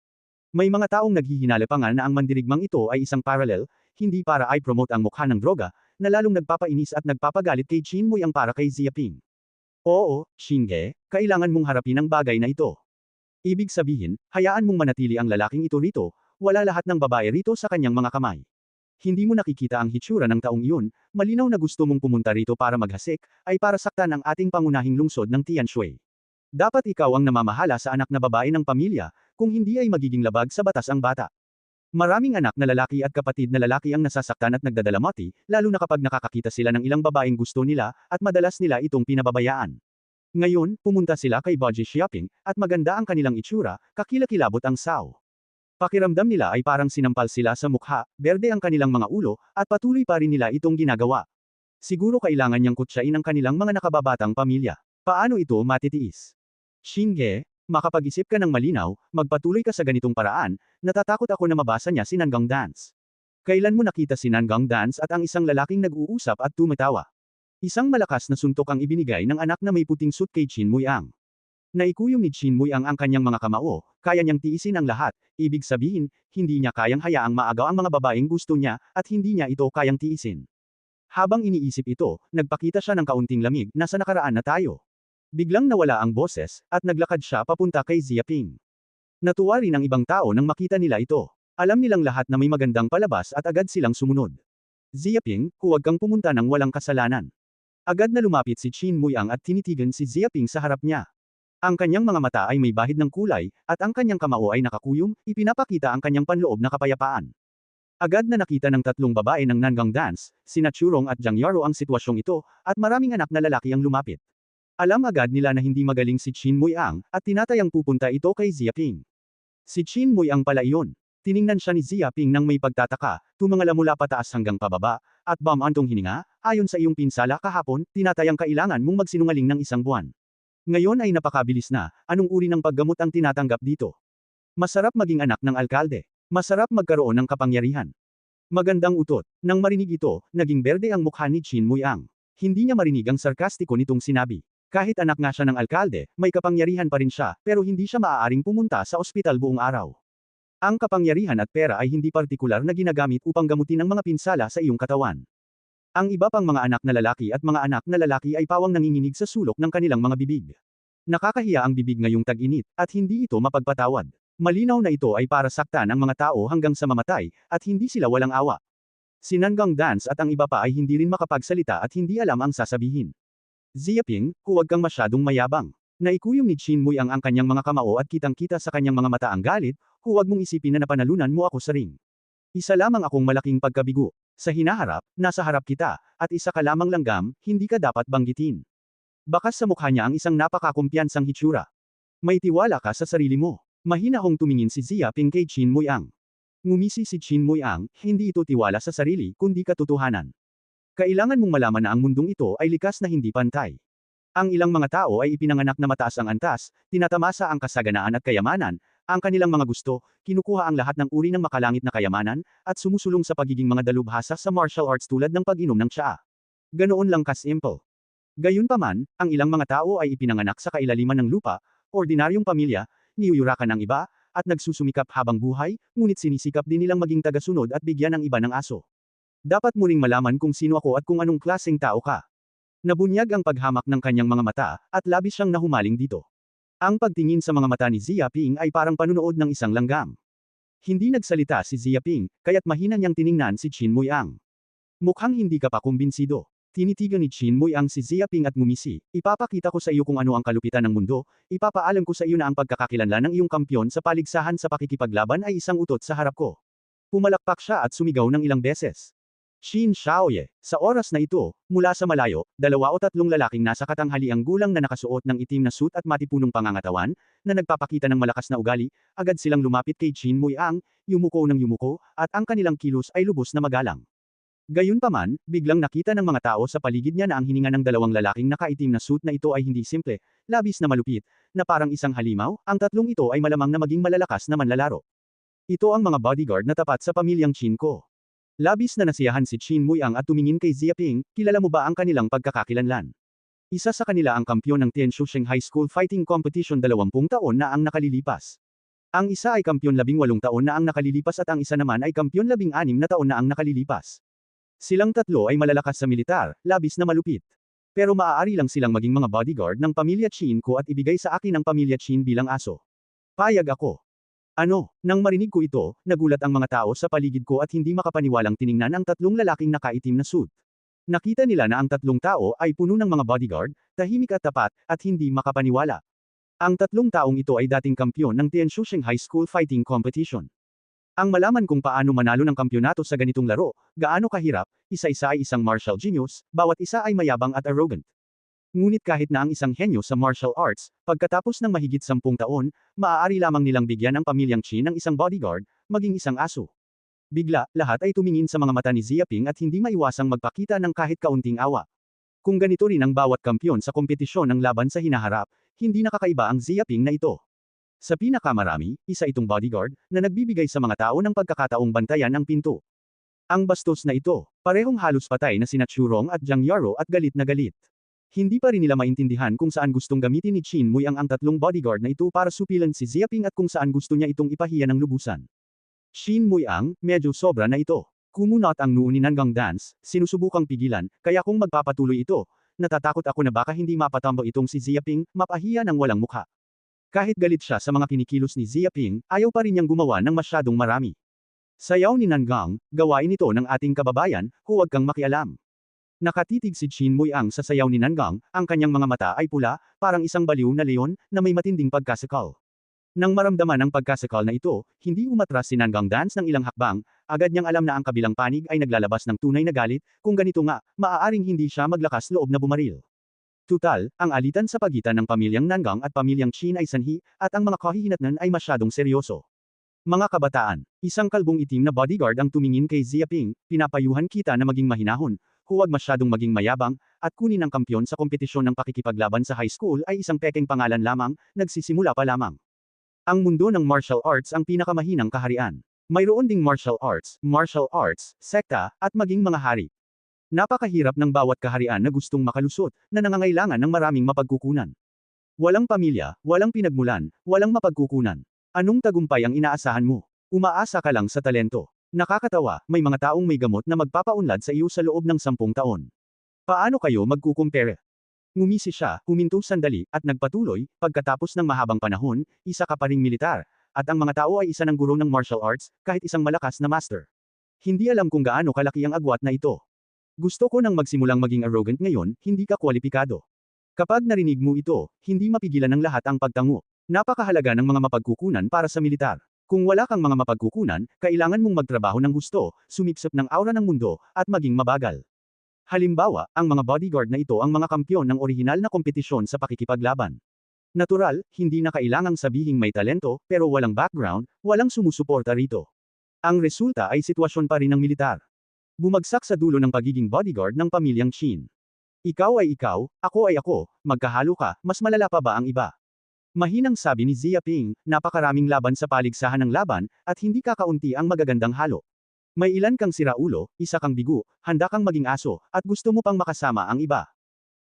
May mga taong naghihinala pa nga na ang mandirigmang ito ay isang parallel, hindi para i-promote ang mukha ng droga, na lalong nagpapainis at nagpapagalit kay Chinmoy ang para kay Zia Ping. Oo, Shinge, kailangan mong harapin ang bagay na ito. Ibig sabihin, hayaan mong manatili ang lalaking ito rito, wala lahat ng babae rito sa kanyang mga kamay. Hindi mo nakikita ang hitsura ng taong iyon, malinaw na gusto mong pumunta rito para maghasik, ay para saktan ang ating pangunahing lungsod ng Tianshui. Dapat ikaw ang namamahala sa anak na babae ng pamilya, kung hindi ay magiging labag sa batas ang bata. Maraming anak na lalaki at kapatid na lalaki ang nasasaktan at nagdadalamati, lalo na kapag nakakakita sila ng ilang babaeng gusto nila, at madalas nila itong pinababayaan. Ngayon, pumunta sila kay Body Shopping, at maganda ang kanilang itsura, kakilakilabot ang sao. Pakiramdam nila ay parang sinampal sila sa mukha, berde ang kanilang mga ulo, at patuloy pa rin nila itong ginagawa. Siguro kailangan niyang kutsain ang kanilang mga nakababatang pamilya. Paano ito matitiis? Shinge, makapag-isip ka ng malinaw, magpatuloy ka sa ganitong paraan, natatakot ako na mabasa niya si Nangang Dance. Kailan mo nakita si Nangang Dance at ang isang lalaking nag-uusap at tumatawa? Isang malakas na suntok ang ibinigay ng anak na may puting suit kay Chinmoy ang. Naikuyom ni Chinmoy ang kanyang mga kamao, kaya niyang tiisin ang lahat, ibig sabihin, hindi niya kayang hayaang maagaw ang mga babaeng gusto niya, at hindi niya ito kayang tiisin. Habang iniisip ito, nagpakita siya ng kaunting lamig, nasa nakaraan na tayo. Biglang nawala ang boses, at naglakad siya papunta kay Zia Ping. Natuwa rin ang ibang tao nang makita nila ito. Alam nilang lahat na may magandang palabas at agad silang sumunod. Zia Ping, huwag kang pumunta ng walang kasalanan. Agad na lumapit si Chinmoy ang at tinitigan si Zia Ping sa harap niya. Ang kanyang mga mata ay may bahid ng kulay, at ang kanyang kamao ay nakakuyom, ipinapakita ang kanyang panloob na kapayapaan. Agad na nakita ng tatlong babae ng Nangang Dance, sina Churong at Jiang Yaru ang sitwasyong ito, at maraming anak na lalaki ang lumapit. Alam agad nila na hindi magaling si Chinmoy ang, at tinatayang pupunta ito kay Zia Ping. Si Chinmoy ang pala iyon. Tiningnan siya ni Zia Ping nang may pagtataka, tumangala mula pataas hanggang pababa, at bamantong hininga, ayon sa iyong pinsala kahapon, tinatayang kailangan mong magsinungaling ng isang buwan. Ngayon ay napakabilis na, anong uri ng paggamot ang tinatanggap dito? Masarap maging anak ng alkalde. Masarap magkaroon ng kapangyarihan. Magandang utot. Nang marinig ito, naging berde ang mukha ni Chinmoy ang. Hindi niya marinig ang sarkastiko nitong sinabi. Kahit anak nga siya ng alkalde, may kapangyarihan pa rin siya, pero hindi siya maaaring pumunta sa ospital buong araw. Ang kapangyarihan at pera ay hindi partikular na ginagamit upang gamutin ang mga pinsala sa iyong katawan. Ang iba pang mga anak na lalaki at mga anak na lalaki ay pawang nanginginig sa sulok ng kanilang mga bibig. Nakakahiya ang bibig ngayong tag-init, at hindi ito mapagpatawad. Malinaw na ito ay para saktan ang mga tao hanggang sa mamatay, at hindi sila walang awa. Si Nangang Dance at ang iba pa ay hindi rin makapagsalita at hindi alam ang sasabihin. Ziaping, huwag kang masyadong mayabang. Naikuyom ni Chin Mui ang kanyang mga kamao at kitang-kita sa kanyang mga mata ang galit, huwag mong isipin na napanalunan mo ako sa ring. Isa lamang akong malaking pagkabigo. Sa hinaharap, nasa harap kita, at isa ka lamang langgam, hindi ka dapat banggitin. Bakas sa mukha niya ang isang napakakumpiyansang hitsura. May tiwala ka sa sarili mo. Mahinahong tumingin si Ziaping kay Chin Mui Ang. Ngumisi si Chin Mui Ang, hindi ito tiwala sa sarili, kundi katotohanan. Kailangan mong malaman na ang mundong ito ay likas na hindi pantay. Ang ilang mga tao ay ipinanganak na mataas ang antas, tinatamasa ang kasaganaan at kayamanan, ang kanilang mga gusto, kinukuha ang lahat ng uri ng makalangit na kayamanan, at sumusulong sa pagiging mga dalubhasa sa martial arts tulad ng pag-inom ng tsaa. Ganoon lang kasimple. Gayunpaman, ang ilang mga tao ay ipinanganak sa kailaliman ng lupa, ordinaryong pamilya, niyuyurakan ng iba, at nagsusumikap habang buhay, ngunit sinisikap din nilang maging tagasunod at bigyan ng iba ng aso. Dapat mo ring malaman kung sino ako at kung anong klaseng tao ka. Nabunyag ang paghamak ng kanyang mga mata, at labis siyang nahumaling dito. Ang pagtingin sa mga mata ni Ziaping ay parang panunood ng isang langgam. Hindi nagsalita si Ziaping, kaya't mahina niyang tiningnan si Chin Mui Ang. Mukhang hindi ka pa kumbinsido. Tinitigan ni Chin Mui Ang si Ziaping at ngumisi, ipapakita ko sa iyo kung ano ang kalupitan ng mundo, ipapaalam ko sa iyo na ang pagkakakilanlan ng iyong kampyon sa paligsahan sa pakikipaglaban ay isang utot sa harap ko. Pumalakpak siya at sumigaw ng ilang beses. Shin Shaoye. Sa oras na ito, mula sa malayo, 2 o 3 lalaking nasa katanghaliang gulang na nakasuot ng itim na suit at matipunong pangangatawan, na nagpapakita ng malakas na ugali, agad silang lumapit kay Chin Mui Ang, yumuko ng yumuko, at ang kanilang kilos ay lubos na magalang. Gayunpaman, biglang nakita ng mga tao sa paligid niya na ang hininga ng 2 lalaking nakaitim na suit na ito ay hindi simple, labis na malupit, na parang isang halimaw, ang tatlong ito ay malamang na maging malalakas na manlalaro. Ito ang mga bodyguard na tapat sa pamilyang Chin ko. Labis na nasiyahan si Chin Mui Ang at tumingin kay Ziaping, kilala mo ba ang kanilang pagkakakilanlan? Isa sa kanila ang kampyon ng Tianshuseng High School Fighting Competition 20 taon na ang nakalilipas. Ang isa ay kampyon 18 taon na ang nakalilipas at ang isa naman ay kampyon 16 na taon na ang nakalilipas. Silang tatlo ay malalakas sa militar, labis na malupit. Pero maaari lang silang maging mga bodyguard ng pamilya Chin ko at ibigay sa akin ang pamilya Chin bilang aso. Payag ako. Ano, nang marinig ko ito, nagulat ang mga tao sa paligid ko at hindi makapaniwalang tiningnan ang tatlong lalaking nakaitim na suit. Nakita nila na ang tatlong tao ay puno ng mga bodyguard, tahimik at tapat, at hindi makapaniwala. Ang tatlong taong ito ay dating kampyon ng Tianshuseng High School Fighting Competition. Ang malaman kung paano manalo ng kampyonato sa ganitong laro, gaano kahirap, isa-isa ay isang martial genius, bawat isa ay mayabang at arrogant. Ngunit kahit na ang isang henyo sa martial arts, pagkatapos ng mahigit 10 taon, maaari lamang nilang bigyan ang pamilyang Chin ng isang bodyguard, maging isang aso. Bigla, lahat ay tumingin sa mga mata ni Ziaping at hindi maiwasang magpakita ng kahit kaunting awa. Kung ganito rin ang bawat kampyon sa kompetisyon ng laban sa hinaharap, hindi nakakaiba ang Ziaping na ito. Sa pinakamarami, isa itong bodyguard, na nagbibigay sa mga tao ng pagkakataong bantayan ang pinto. Ang bastos na ito, parehong halos patay na sina Churong at Jiang Yaro at galit na galit. Hindi pa rin nila maintindihan kung saan gustong gamitin ni Chin Mui ang tatlong bodyguard na ito para supilan si Ziaping at kung saan gusto niya itong ipahiya ng lubusan. Chin Mui Ang, medyo sobra na ito. Kumunot ang noo ni Nangang Dance, sinusubukang pigilan, kaya kung magpapatuloy ito, natatakot ako na baka hindi mapatambo itong si Ziaping, mapahiya ng walang mukha. Kahit galit siya sa mga kinikilos ni Ziaping, ayaw pa rin niyang gumawa ng masyadong marami. Sayaw ni Nangang, gawain ito ng ating kababayan, huwag kang makialam. Nakatitig si Chin Mui Ang sa sayaw ni Nangang, ang kanyang mga mata ay pula, parang isang baliw na leon, na may matinding pagkasakal. Nang maramdaman ang pagkasakal na ito, hindi umatras si Nangang Dance ng ilang hakbang, agad niyang alam na ang kabilang panig ay naglalabas ng tunay na galit, kung ganito nga, maaaring hindi siya maglakas loob na bumaril. Tutal, ang alitan sa pagitan ng pamilyang Nangang at pamilyang Chin ay sanhi, at ang mga kahihinatnan ay masyadong seryoso. Mga kabataan, isang kalbong itim na bodyguard ang tumingin kay Ziaping, pinapayuhan kita na maging mahinahon, huwag masyadong maging mayabang, at kunin ang kampyon sa kompetisyon ng pakikipaglaban sa high school ay isang pekeng pangalan lamang, nagsisimula pa lamang. Ang mundo ng martial arts ang pinakamahinang kaharian. Mayroon ding martial arts, sekta, at maging mga hari. Napakahirap ng bawat kaharian na gustong makalusot, na nangangailangan ng maraming mapagkukunan. Walang pamilya, walang pinagmulan, walang mapagkukunan. Anong tagumpay ang inaasahan mo? Umaasa ka lang sa talento. Nakakatawa, may mga taong may gamot na magpapaunlad sa iyo sa loob ng 10 taon. Paano kayo magkukumpere? Ngumisi siya, huminto sandali, at nagpatuloy, pagkatapos ng mahabang panahon, isa ka pa ring militar, at ang mga tao ay isa ng guro ng martial arts, kahit isang malakas na master. Hindi alam kung gaano kalaki ang agwat na ito. Gusto ko nang magsimulang maging arrogant ngayon, hindi ka kwalipikado. Kapag narinig mo ito, hindi mapigilan ng lahat ang pagtango. Napakahalaga ng mga mapagkukunan para sa militar. Kung wala kang mga mapagkukunan, kailangan mong magtrabaho ng husto, sumipsip ng aura ng mundo, at maging mabagal. Halimbawa, ang mga bodyguard na ito ang mga kampyon ng orihinal na kompetisyon sa pakikipaglaban. Natural, hindi na kailangang sabihing may talento, pero walang background, walang sumusuporta rito. Ang resulta ay sitwasyon pa rin ng militar. Bumagsak sa dulo ng pagiging bodyguard ng pamilyang Qin. Ikaw ay ikaw, ako ay ako, magkahalo ka, mas malala pa ba ang iba? Mahinang sabi ni Xia Ping, napakaraming laban sa paligsahan ng laban, at hindi kakaunti ang magagandang halo. May ilan kang siraulo, isa kang bigo, handa kang maging aso, at gusto mo pang makasama ang iba.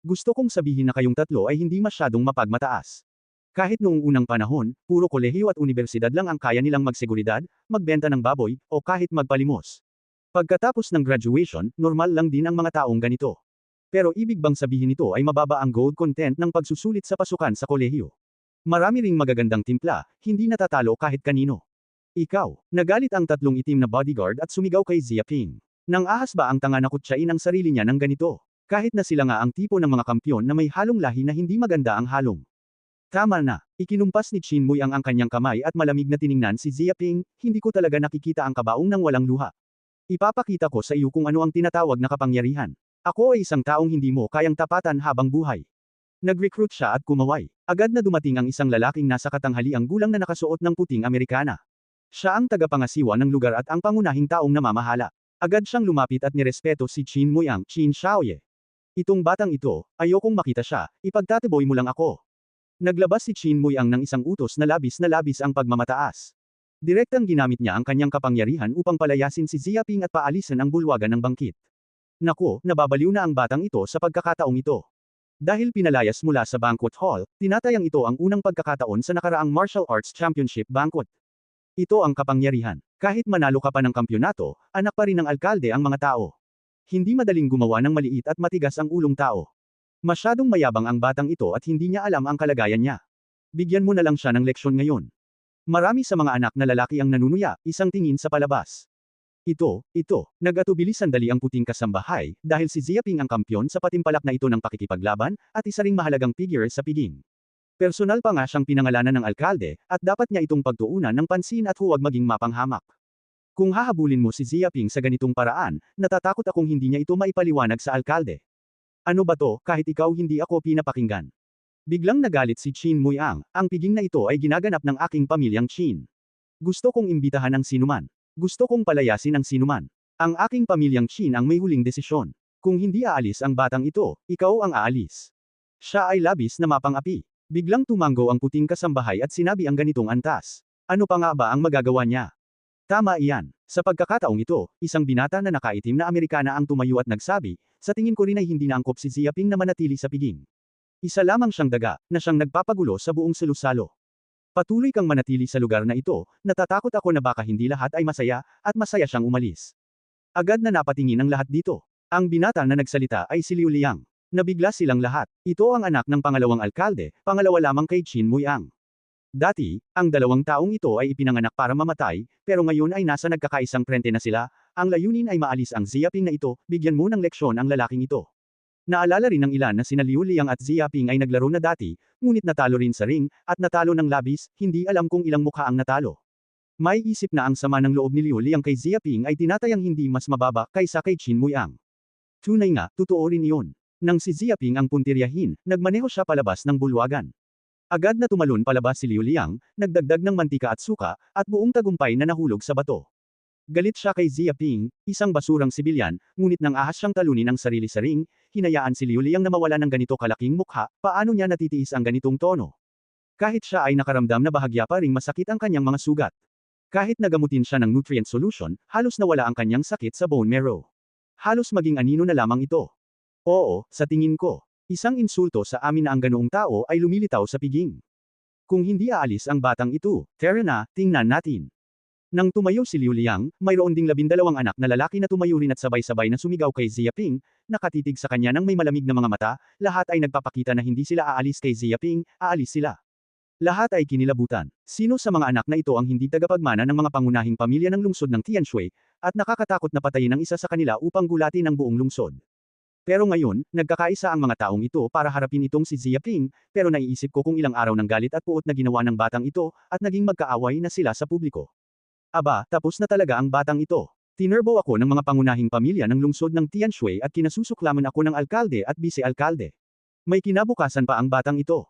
Gusto kong sabihin na kayong tatlo ay hindi masyadong mapagmataas. Kahit noong unang panahon, puro kolehiyo at unibersidad lang ang kaya nilang magseguridad, magbenta ng baboy, o kahit magpalimos. Pagkatapos ng graduation, normal lang din ang mga taong ganito. Pero ibig bang sabihin nito ay mababa ang gold content ng pagsusulit sa pasukan sa kolehiyo? Marami ring magagandang timpla, hindi natatalo kahit kanino. Ikaw, nagalit ang tatlong itim na bodyguard at sumigaw kay Xia Ping. Nang ahas ba ang tanga na kutsain ang sarili niya ng ganito? Kahit na sila nga ang tipo ng mga kampyon na may halong lahi na hindi maganda ang halong. Tama na, ikinumpas ni Qin Mui ang kanyang kamay at malamig na tiningnan si Xia Ping, hindi ko talaga nakikita ang kabaong ng walang luha. Ipapakita ko sa iyo kung ano ang tinatawag na kapangyarihan. Ako ay isang taong hindi mo kayang tapatan habang buhay. Nag-recruit siya at kumaway. Agad na dumating ang isang lalaking nasa katanghaliang gulang na nakasuot ng puting Amerikana. Siya ang tagapangasiwa ng lugar at ang pangunahing taong namamahala. Agad siyang lumapit at nirespeto si Qin Mui ang Qin Shaoye. Itong batang ito, ayokong makita siya, ipagtatiboy mo lang ako. Naglabas si Qin Mui ang ng isang utos na labis ang pagmamataas. Direktang ginamit niya ang kanyang kapangyarihan upang palayasin si Xia Ping at paalisin ang bulwagan ng bangkit. Nako, nababaliw na ang batang ito sa pagkakataong ito. Dahil pinalayas mula sa banquet hall, tinatayang ito ang unang pagkakataon sa nakaraang martial arts championship banquet. Ito ang kapangyarihan. Kahit manalo ka pa ng kampyonato, anak pa rin ng alkalde ang mga tao. Hindi madaling gumawa ng maliit at matigas ang ulong tao. Masyadong mayabang ang batang ito at hindi niya alam ang kalagayan niya. Bigyan mo na lang siya ng leksyon ngayon. Marami sa mga anak na lalaki ang nanunuya, isang tingin sa palabas. Ito, nag-atubili sandali ang puting kasambahay, dahil si Xia Ping ang kampyon sa patimpalak na ito ng pakikipaglaban, at isa ring mahalagang figure sa piging. Personal pa nga siyang pinangalanan ng alkalde, at dapat niya itong pagtuunan ng pansin at huwag maging mapanghamak. Kung hahabulin mo si Xia Ping sa ganitong paraan, natatakot akong hindi niya ito maipaliwanag sa alkalde. Ano ba to, kahit ikaw hindi ako pinapakinggan. Biglang nagalit si Qin Mui ang piging na ito ay ginaganap ng aking pamilyang Qin. Gusto kong imbitahan ang sinuman. Gusto kong palayasin ang sinuman. Ang aking pamilyang Qin ang may huling desisyon. Kung hindi aalis ang batang ito, ikaw ang aalis. Siya ay labis na mapang-api. Biglang tumango ang puting kasambahay at sinabi ang ganitong antas. Ano pa nga ba ang magagawa niya? Tama iyan. Sa pagkakataong ito, isang binata na nakaitim na Amerikana ang tumayo at nagsabi, sa tingin ko rin ay hindi naangkop si Xia Ping na manatili sa piging. Isa lamang siyang daga, na siyang nagpapagulo sa buong selusalo. Patuloy kang manatili sa lugar na ito, natatakot ako na baka hindi lahat ay masaya, at masaya siyang umalis. Agad na napatingin ang lahat dito. Ang binata na nagsalita ay si Liu Liang. Nabigla silang lahat. Ito ang anak ng pangalawang alkalde, pangalawa lamang kay Qin Mui ang. Dati, ang dalawang taong ito ay ipinanganak para mamatay, pero ngayon ay nasa nagkakaisang frente na sila, ang layunin ay maalis ang Xia Ping na ito, bigyan mo ng leksyon ang lalaking ito. Naalala rin ng ilan na sina Liu Liang at Xia Ping ay naglaro na dati, ngunit natalo rin sa ring, at natalo ng labis, hindi alam kung ilang mukha ang natalo. May isip na ang sama ng loob ni Liu Liang kay Xia Ping ay tinatayang hindi mas mababa kaysa kay Qin Mui ang. Tunay nga, totoo rin iyon. Nang si Xia Ping ang puntiryahin, nagmaneho siya palabas ng bulwagan. Agad na tumalon palabas si Liu Liang, nagdagdag ng mantika at suka, at buong tagumpay na nahulog sa bato. Galit siya kay Xia Ping, isang basurang sibilyan, ngunit nang ahas siyang talunin ang sarili sa ring, hinayaan si Liu Liang na mawala ng ganito kalaking mukha, paano niya natitiis ang ganitong tono? Kahit siya ay nakaramdam na bahagya pa ring masakit ang kanyang mga sugat. Kahit nagamutin siya ng nutrient solution, halos nawala ang kanyang sakit sa bone marrow. Halos maging anino na lamang ito. Oo, sa tingin ko. Isang insulto sa amin na ang ganoong tao ay lumilitaw sa piging. Kung hindi aalis ang batang ito, tara na, tingnan natin. Nang tumayo si Liu Liang, mayroon ding 12 anak na lalaki na tumayo rin at sabay-sabay na sumigaw kay Ziyaping, nakatitig sa kanya ng may malamig na mga mata, lahat ay nagpapakita na hindi sila aalis kay Ziyaping, aalis sila. Lahat ay kinilabutan. Sino sa mga anak na ito ang hindi tagapagmana ng mga pangunahing pamilya ng lungsod ng Tianshui, at nakakatakot na patayin ang isa sa kanila upang gulatin ang buong lungsod? Pero ngayon, nagkakaisa ang mga taong ito para harapin itong si Ziyaping, pero naiisip ko kung ilang araw ng galit at puot na ginawa ng batang ito, at naging magkaaway na sila sa publiko. Aba, tapos na talaga ang batang ito. Tinerbo ako ng mga pangunahing pamilya ng lungsod ng Tianshui at kinasusuklaman ako ng alkalde at bise-alkalde. May kinabukasan pa ang batang ito.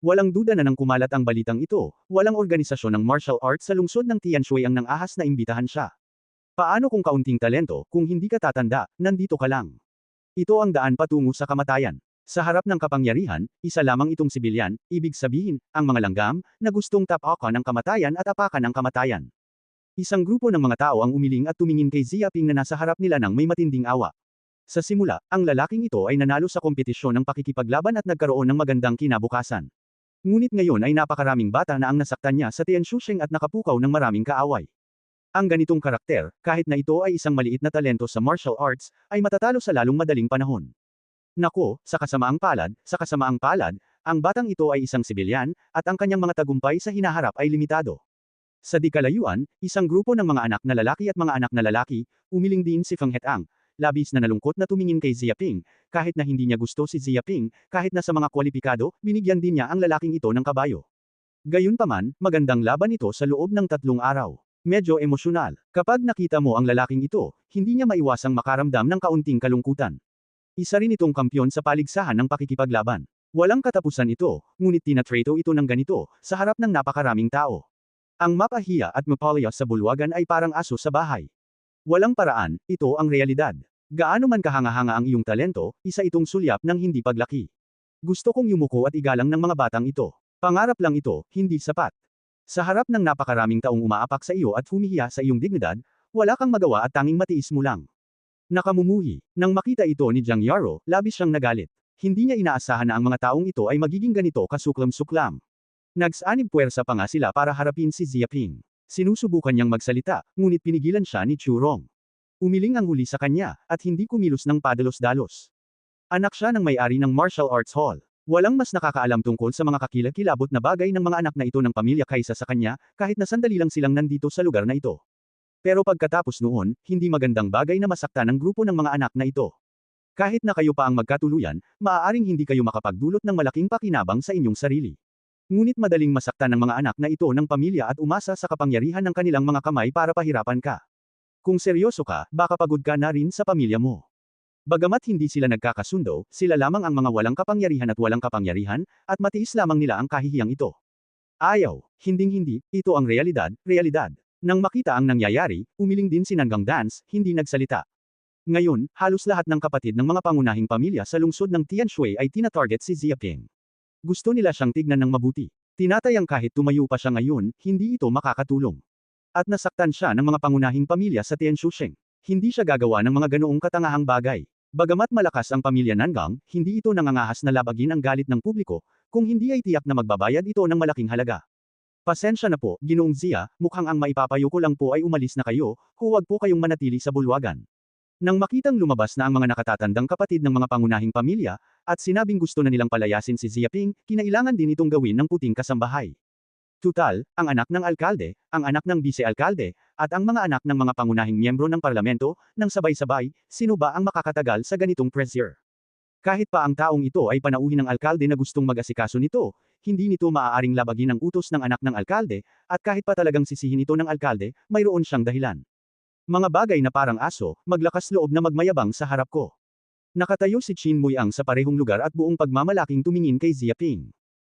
Walang duda na nang kumalat ang balitang ito, walang organisasyon ng martial arts sa lungsod ng Tianshui ang nang-ahas na imbitahan siya. Paano kung kaunting talento, kung hindi ka tatanda, nandito ka lang? Ito ang daan patungo sa kamatayan. Sa harap ng kapangyarihan, isa lamang itong sibilyan, ibig sabihin, ang mga langgam, na gustong tapakan ang kamatayan at apakan ang kamatayan. Isang grupo ng mga tao ang umiling at tumingin kay Ziyaping na nasa harap nila ng may matinding awa. Sa simula, ang lalaking ito ay nanalo sa kompetisyon ng pakikipaglaban at nagkaroon ng magandang kinabukasan. Ngunit ngayon ay napakaraming bata na ang nasaktan niya sa Tianshusheng at nakapukaw ng maraming kaaway. Ang ganitong karakter, kahit na ito ay isang maliit na talento sa martial arts, ay matatalo sa lalong madaling panahon. Nako, sa kasamaang palad, ang batang ito ay isang sibilyan, at ang kanyang mga tagumpay sa hinaharap ay limitado. Sa di kalayuan, isang grupo ng mga anak na lalaki at mga anak na lalaki, umiling din si Feng Hetang, labis na nalungkot na tumingin kay Ziyaping, kahit na hindi niya gusto si Ziyaping, kahit na sa mga kwalipikado, binigyan din niya ang lalaking ito ng kabayo. Gayunpaman, magandang laban ito sa loob ng 3 araw. Medyo emosyonal. Kapag nakita mo ang lalaking ito, hindi niya maiwasang makaramdam ng kaunting kalungkutan. Isa rin itong kampyon sa paligsahan ng pakikipaglaban. Walang katapusan ito, ngunit tinatrato ito ng ganito, sa harap ng napakaraming tao. Ang mapahiya at mapalya sa bulwagan ay parang aso sa bahay. Walang paraan, ito ang realidad. Gaano man kahanga-hanga ang iyong talento, isa itong sulyap ng hindi paglaki. Gusto kong yumuko at igalang ng mga batang ito. Pangarap lang ito, hindi sapat. Sa harap ng napakaraming taong umaapak sa iyo at humihiya sa iyong dignidad, wala kang magawa at tanging matiis mo lang. Nakamumuhi. Nang makita ito ni Jiang Yaro, labis siyang nagalit. Hindi niya inaasahan na ang mga taong ito ay magiging ganito kasuklam-suklam. Nagsanib puwersa pa nga sila para harapin si Ziyaping. Sinusubukan niyang magsalita, ngunit pinigilan siya ni Churong. Umiling ang huli sa kanya, at hindi kumilos ng padalos-dalos. Anak siya ng may-ari ng martial arts hall. Walang mas nakakaalam tungkol sa mga kakilakilabot na bagay ng mga anak na ito ng pamilya kaysa sa kanya, kahit na sandali lang silang nandito sa lugar na ito. Pero pagkatapos noon, hindi magandang bagay na masaktan ang grupo ng mga anak na ito. Kahit na kayo pa ang magkatuluyan, maaaring hindi kayo makapagdulot ng malaking pakinabang sa inyong sarili. Ngunit madaling masaktan ng mga anak na ito ng pamilya at umasa sa kapangyarihan ng kanilang mga kamay para pahirapan ka. Kung seryoso ka, baka pagod ka na rin sa pamilya mo. Bagamat hindi sila nagkakasundo, sila lamang ang mga walang kapangyarihan at matiis lamang nila ang kahihiyang ito. Ayaw, hinding-hindi, ito ang realidad. Nang makita ang nangyayari, umiling din si Nanggang Dance, hindi nagsalita. Ngayon, halos lahat ng kapatid ng mga pangunahing pamilya sa lungsod ng Tianshui ay tina-target si Ziyaping. Gusto nila siyang tignan ng mabuti. Tinatayang kahit tumayo pa siya ngayon, hindi ito makakatulong. At nasaktan siya ng mga pangunahing pamilya sa Tianshusheng. Hindi siya gagawa ng mga ganoong katangahang bagay. Bagamat malakas ang pamilya Nangang, hindi ito nangangahas na labagin ang galit ng publiko, kung hindi ay tiyak na magbabayad ito ng malaking halaga. Pasensya na po, Ginoong Zia, mukhang ang maipapayo ko lang po ay umalis na kayo, huwag po kayong manatili sa bulwagan. Nang makitang lumabas na ang mga nakatatandang kapatid ng mga pangunahing pamilya, at sinabing gusto na nilang palayasin si Ziyaping, kinailangan din itong gawin ng puting kasambahay. Tutal, ang anak ng alkalde, ang anak ng bise-alkalde, at ang mga anak ng mga pangunahing miyembro ng parlamento, nang sabay-sabay, sino ba ang makakatagal sa ganitong pressure? Kahit pa ang taong ito ay panauhin ng alkalde na gustong mag-asikaso nito, hindi nito maaaring labagin ang utos ng anak ng alkalde, at kahit pa talagang sisihin ito ng alkalde, mayroon siyang dahilan. Mga bagay na parang aso, maglakas loob na magmayabang sa harap ko. Nakatayo si Qin Muiang sa parehong lugar at buong pagmamalaking tumingin kay Ziyaping.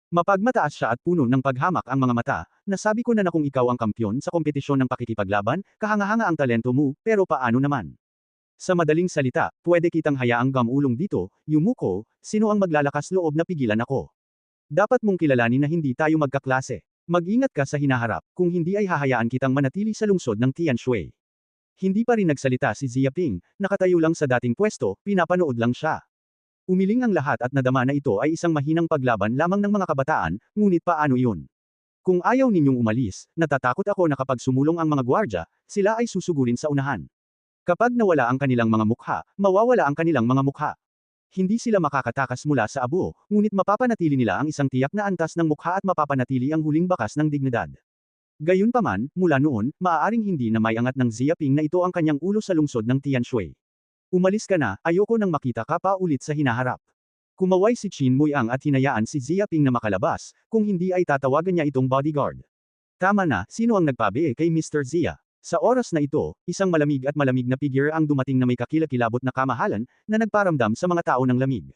Mapagmataas siya at puno ng paghamak ang mga mata, nasabi ko na kung ikaw ang kampyon sa kompetisyon ng pakikipaglaban, kahanga-hanga ang talento mo, pero paano naman? Sa madaling salita, pwede kitang hayaang gamulong dito, Yumuko, sino ang maglalakas loob na pigilan ako? Dapat mong kilalanin na hindi tayo magkaklase. Mag-ingat ka sa hinaharap, kung hindi ay hahayaan kitang manatili sa lungsod ng Tianshui. Hindi pa rin nagsalita si Ziaping, nakatayo lang sa dating pwesto, pinapanood lang siya. Umiling ang lahat at nadama na ito ay isang mahinang paglaban lamang ng mga kabataan, ngunit paano yun? Kung ayaw ninyong umalis, natatakot ako na kapag sumulong ang mga gwardya, sila ay susugurin sa unahan. Kapag nawala ang kanilang mga mukha, mawawala ang kanilang mga mukha. Hindi sila makakatakas mula sa abo, ngunit mapapanatili nila ang isang tiyak na antas ng mukha at mapapanatili ang huling bakas ng dignidad. Gayunpaman, mula noon, maaaring hindi na may angat ng Ziaping na ito ang kanyang ulo sa lungsod ng Tianshui. Umalis ka na, ayoko nang makita ka pa ulit sa hinaharap. Kumaway si Qin Muiang at hinayaan si Ziaping na makalabas, kung hindi ay tatawagan niya itong bodyguard. Tama na, sino ang nagpabi kay Mr. Zia? Sa oras na ito, isang malamig na figure ang dumating na may kakilakilabot na kamahalan, na nagparamdam sa mga tao ng lamig.